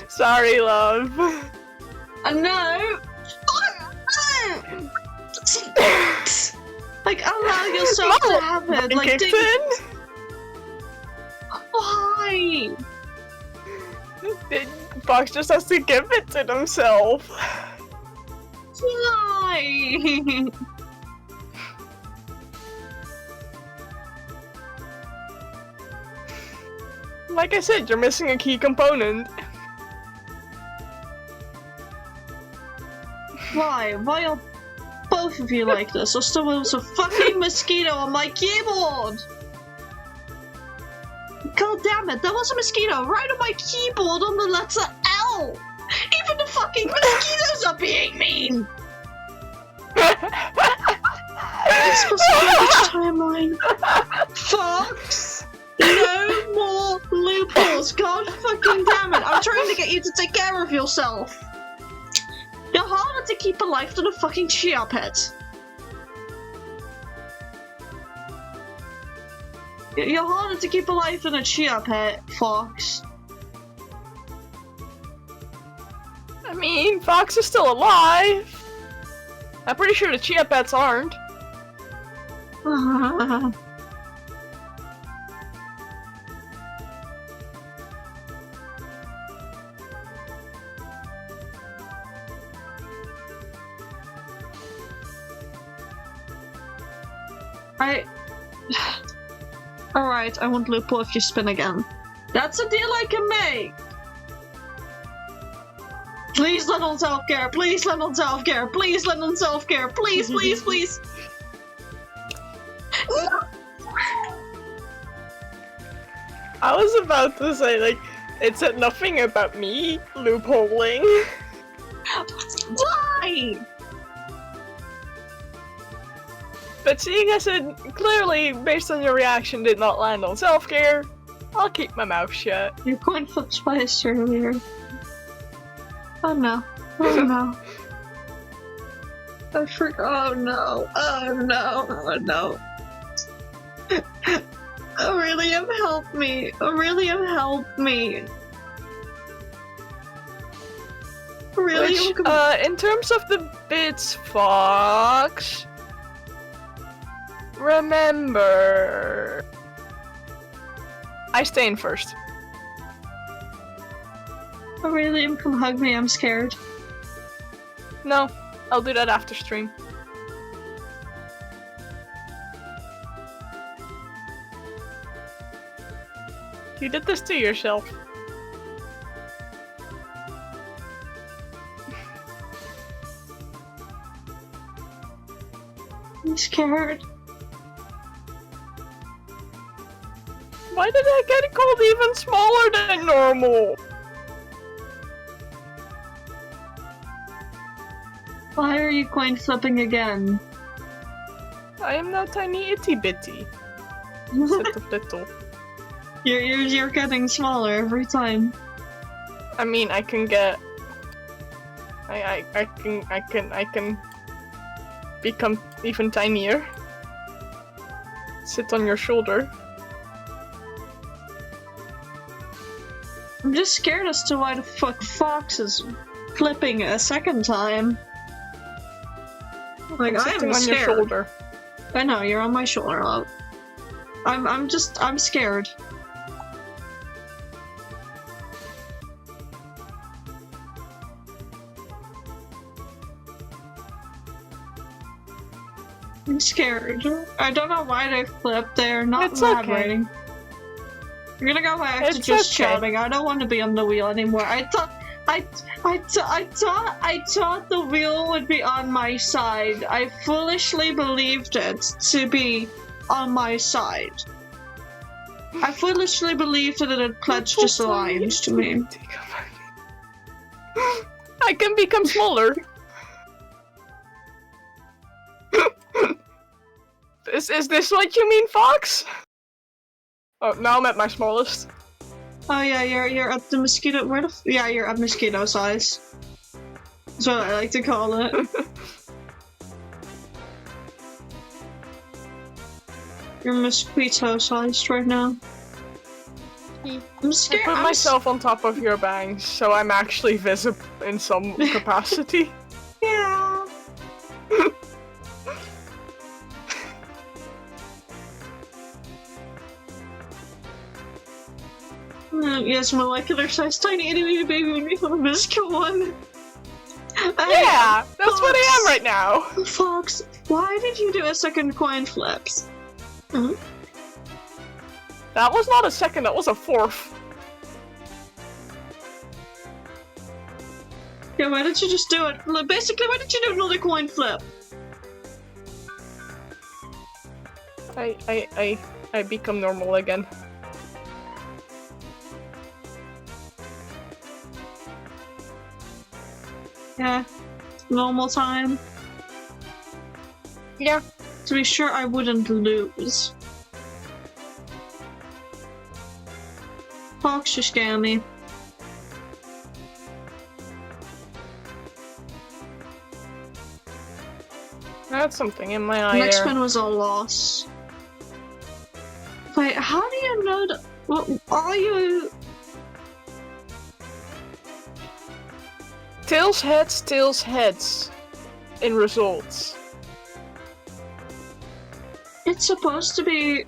Sorry, love. No! Like, allow yourself to have it. Like, why? Fox just has to give it to himself. Why? Like I said, you're missing a key component. Why? Why are both of you like this? Or still was a fucking mosquito on my keyboard! God damn it, there was a mosquito right on my keyboard on the letter L! Even the fucking mosquitoes are being mean! It's supposed to be this timeline. Fox! No more loopholes! God fucking damn it! I'm trying to get you to take care of yourself! You're harder to keep alive than a fucking chia pet. You're harder to keep alive than a chia pet, Fox. I mean, Fox is still alive. I'm pretty sure the chia pets aren't. Alright, I won't loop if you spin again. That's a deal I can make! Please let on self-care, please let on self-care, please let on self-care, please, please, please! I was about to say, like, it said nothing about me loopholing. Why? But seeing as it clearly, based on your reaction, did not land on self-care, I'll keep my mouth shut. Your coin flipped twice earlier. Oh no. Oh no. I forgot. Oh no. Oh no. Oh no. Aurelium, help me. Aurelium, help me. Aurelium, Which, in terms of the bits, Fox... remember... I stay in first. Oh, really? Come hug me, I'm scared. No, I'll do that after stream. You did this to yourself. I'm scared. Why did I get called even smaller than normal? Why are you coin flipping again? I am now tiny itty bitty. Instead of little. You're getting smaller every time. I mean, I can get. I can become even tinier. Sit on your shoulder. I'm just scared as to why the fuck Fox is flipping a second time. Like, I am on scared. Your shoulder. I know, you're on my shoulder. I'm scared. I'm scared. I don't know why they flipped. They're not It's elaborating. Okay. I'm gonna go back to just shouting. I don't want to be on the wheel anymore. I thought the wheel would be on my side. I foolishly believed it to be on my side. I foolishly believed that it had pledged just alliance to me. I can become smaller. Is this what you mean, Fox? Oh, now I'm at my smallest. Oh yeah, you're at the mosquito. Yeah, you're at mosquito size. That's what I like to call it. You're mosquito sized right now. I'm scared. I put myself on top of your bangs, so I'm actually visible in some capacity. Yeah. Yes, molecular size, tiny itty baby would be the minuscule one. Yeah, that's Fox, what I am right now. Fox, why did you do a second coin flip? Mm-hmm. That was not a second, that was a fourth. Yeah, why did you just do it? Basically, why did you do another coin flip? I become normal again. Yeah, normal time. Yeah. To be sure I wouldn't lose. Fox, you scare me. That's something in my eye Next there. one was a loss. Wait, how do you know that? What are you? Tails, heads. In results. It's supposed to be.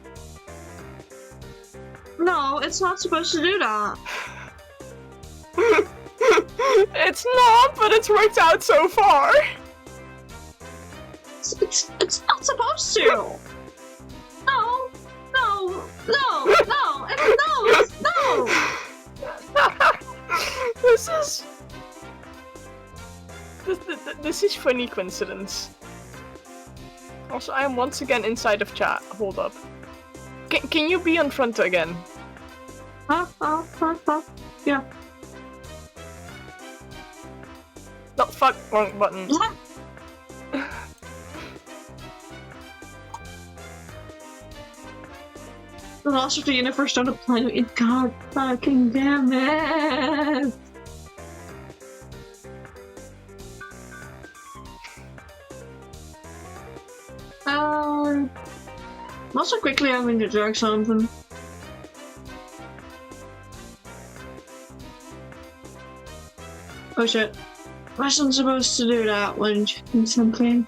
No, it's not supposed to do that. It's not, but it's worked out so far. It's not supposed to. No, it's no. This is funny coincidence. Also, I am once again inside of chat. Hold up. Can you be on front again? Yeah. No, fuck, wrong button. The loss of the universe don't apply to it. God fucking damn it! Also quickly having to drag something. Oh shit. Wasn't supposed to do that when something.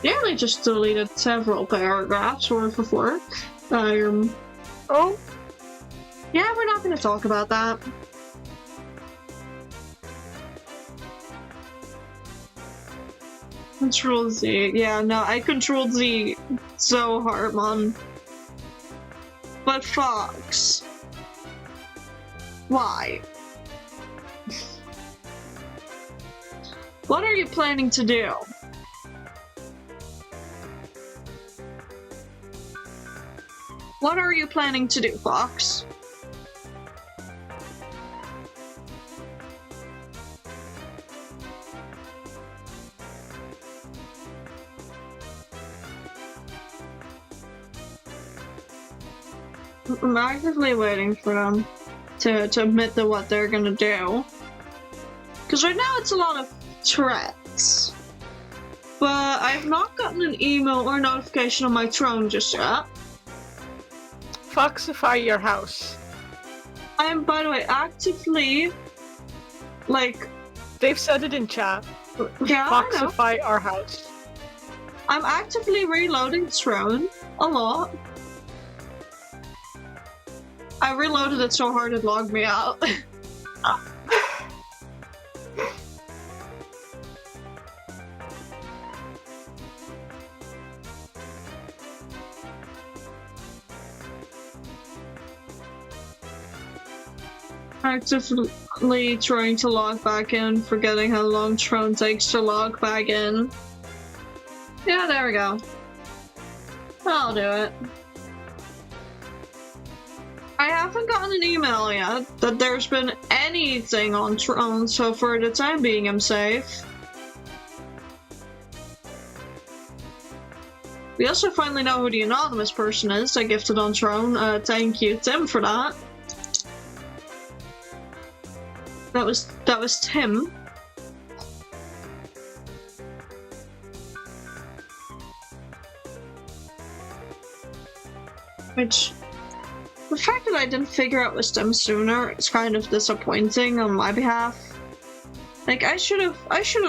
Nearly just deleted several paragraphs worth of work. Oh? Yeah, we're not gonna talk about that. Control Z. Yeah, no, I Control Z so hard, man. But Fox, why? What are you planning to do? What are you planning to do, Fox? I'm actively waiting for them to admit to what they're gonna do. Because right now it's a lot of threats. But I've not gotten an email or notification on my throne just yet. Foxify your house. I am, by the way, actively, like... They've said it in chat. Yeah, I know. Foxify our house. I'm actively reloading the throne a lot. I reloaded it so hard it logged me out. Actively trying to log back in, forgetting how long Throne takes to log back in. Yeah, there we go. I'll do it. I haven't gotten an email yet that there's been anything on Throne, so for the time being I'm safe. We also finally know who the anonymous person is I gifted on Throne. Thank you, Tim, for that. That was Tim. Which, the fact that I didn't figure out it was Tim sooner is kind of disappointing on my behalf. Like, I should have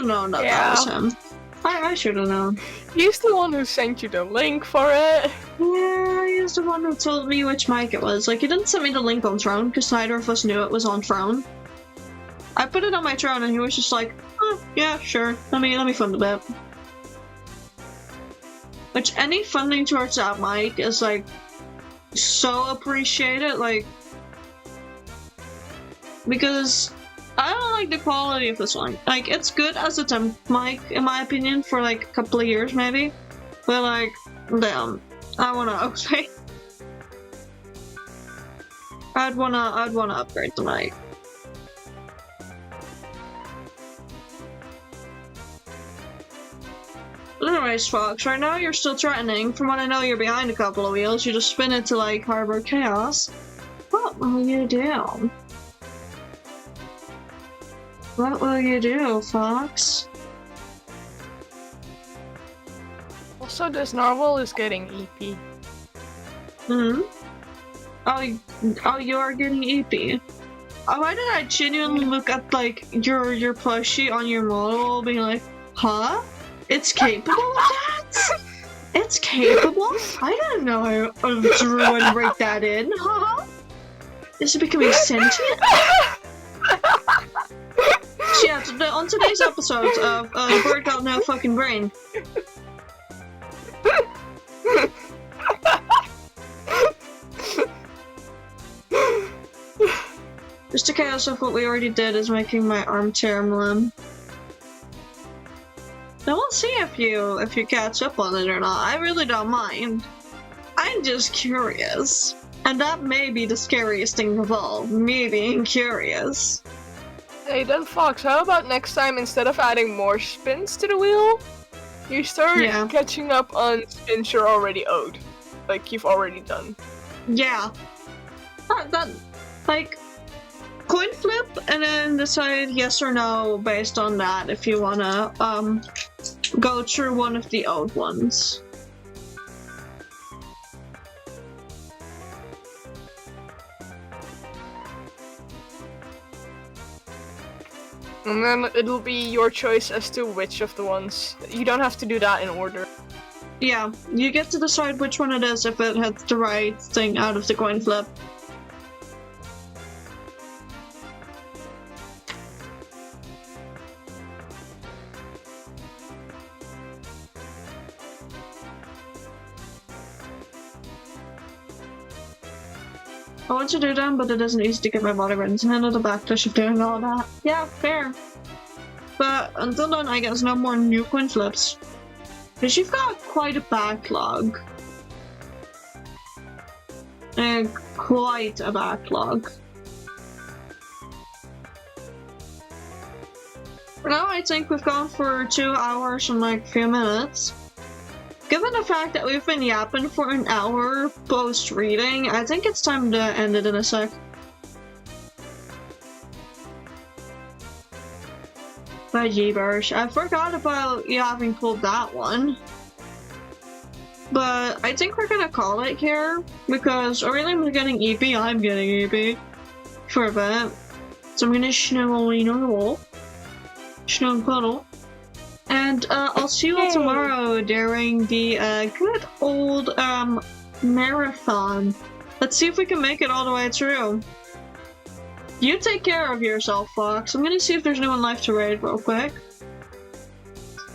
known that that was him. I should have known. He's the one who sent you the link for it. Yeah, he's the one who told me which mic it was. Like, he didn't send me the link on Throne because neither of us knew it was on Throne. I put it on my Throne and he was just like, oh, yeah, sure. Let me fund a bit. Which, any funding towards that mic is like so appreciated, like, because I don't like the quality of this one. Like, it's good as a temp mic, in my opinion, for like a couple of years maybe, but like, damn, I wanna upgrade. I'd wanna upgrade the mic. Anyways, Fox, right now you're still threatening. From what I know, you're behind a couple of wheels. You just spin it to, like, harbor chaos. What will you do? What will you do, Fox? Also, this Narwhal is getting EP. Hmm? Oh, you are getting EP. Oh, why did I genuinely look at, like, your plushie on your model being like, huh? It's capable of that? It's capable? I didn't know I drew and break that in, huh? Is it becoming sentient? So yeah, on today's episode of The Bird Got No Fucking Brain. Just to chaos of what we already did is making my armchair limb. Now we'll see if you catch up on it or not. I really don't mind. I'm just curious. And that may be the scariest thing of all, me being curious. Hey then Fox, how about next time instead of adding more spins to the wheel, you start catching up on spins you're already owed. Like you've already done. Yeah. That like, coin flip and then decide yes or no based on that if you wanna go through one of the old ones. And then it'll be your choice as to which of the ones. You don't have to do that in order. Yeah, you get to decide which one it is if it had the right thing out of the coin flip. I want to do them, but it isn't easy to get my body right into the backlash of doing all that. Yeah, fair. But until then, I guess no more new coin flips. Because you've got quite a backlog. And quite a backlog. For now, I think we've gone for 2 hours and like a few minutes. Given the fact that we've been yapping for an hour post-reading, I think it's time to end it in a sec. By Jeebers, I forgot about you having pulled that one. But I think we're gonna call it here, because Aurelian's getting EP, I'm getting EP for a bit. So I'm gonna snow on the wall. Snow and puddle. And I'll see you all tomorrow during the good old marathon. Let's see if we can make it all the way through. You take care of yourself, Fox. I'm gonna see if there's anyone left to raid real quick.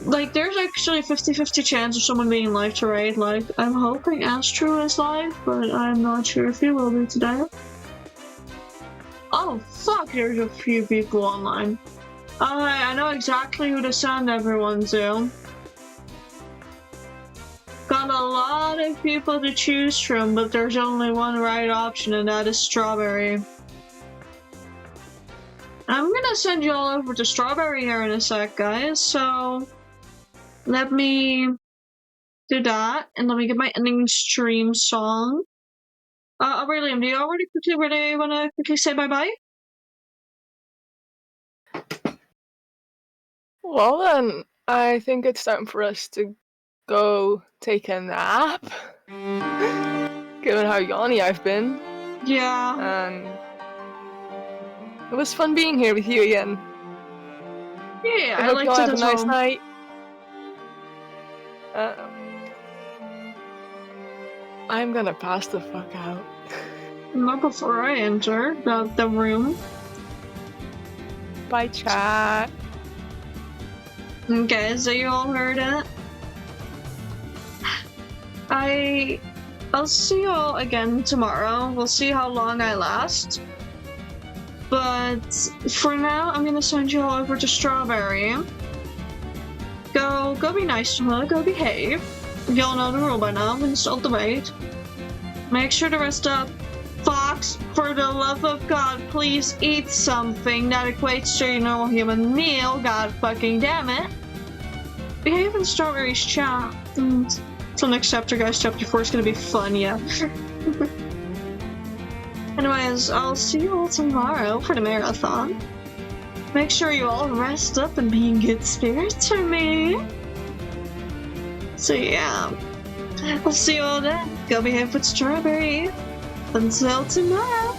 Like, there's actually a 50-50 chance of someone being live to raid. Like, I'm hoping Astro is live, but I'm not sure if he will be today. Oh, fuck, there's a few people online. Alright, I know exactly who to send everyone to. Got a lot of people to choose from, but there's only one right option, and that is Strawberry. I'm gonna send you all over to Strawberry here in a sec, guys, so let me do that, and let me get my ending stream song. Aurelian, do you already wanna quickly say bye-bye? Well then, I think it's time for us to go take a nap. Given how yawny I've been. Yeah. And it was fun being here with you again. Yeah, I hope you all have a nice well. night. I'm gonna pass the fuck out. Not before I enter the room. Bye, chat. Okay, so you all heard it. I'll see you all again tomorrow. We'll see how long I last. But for now, I'm gonna send you all over to Strawberry. Go be nice to her, go behave. Y'all know the rule by now, insult the bait. Make sure to rest up. Fox, for the love of God, please eat something that equates to your normal human meal. God fucking damn it. Behave in Strawberry's chat. Till next chapter, guys. Chapter 4 is gonna be fun, yeah. Anyways, I'll see you all tomorrow for the marathon. Make sure you all rest up and be in good spirits for me. So yeah, I'll see you all then. Go behave with Strawberry. Until tomorrow.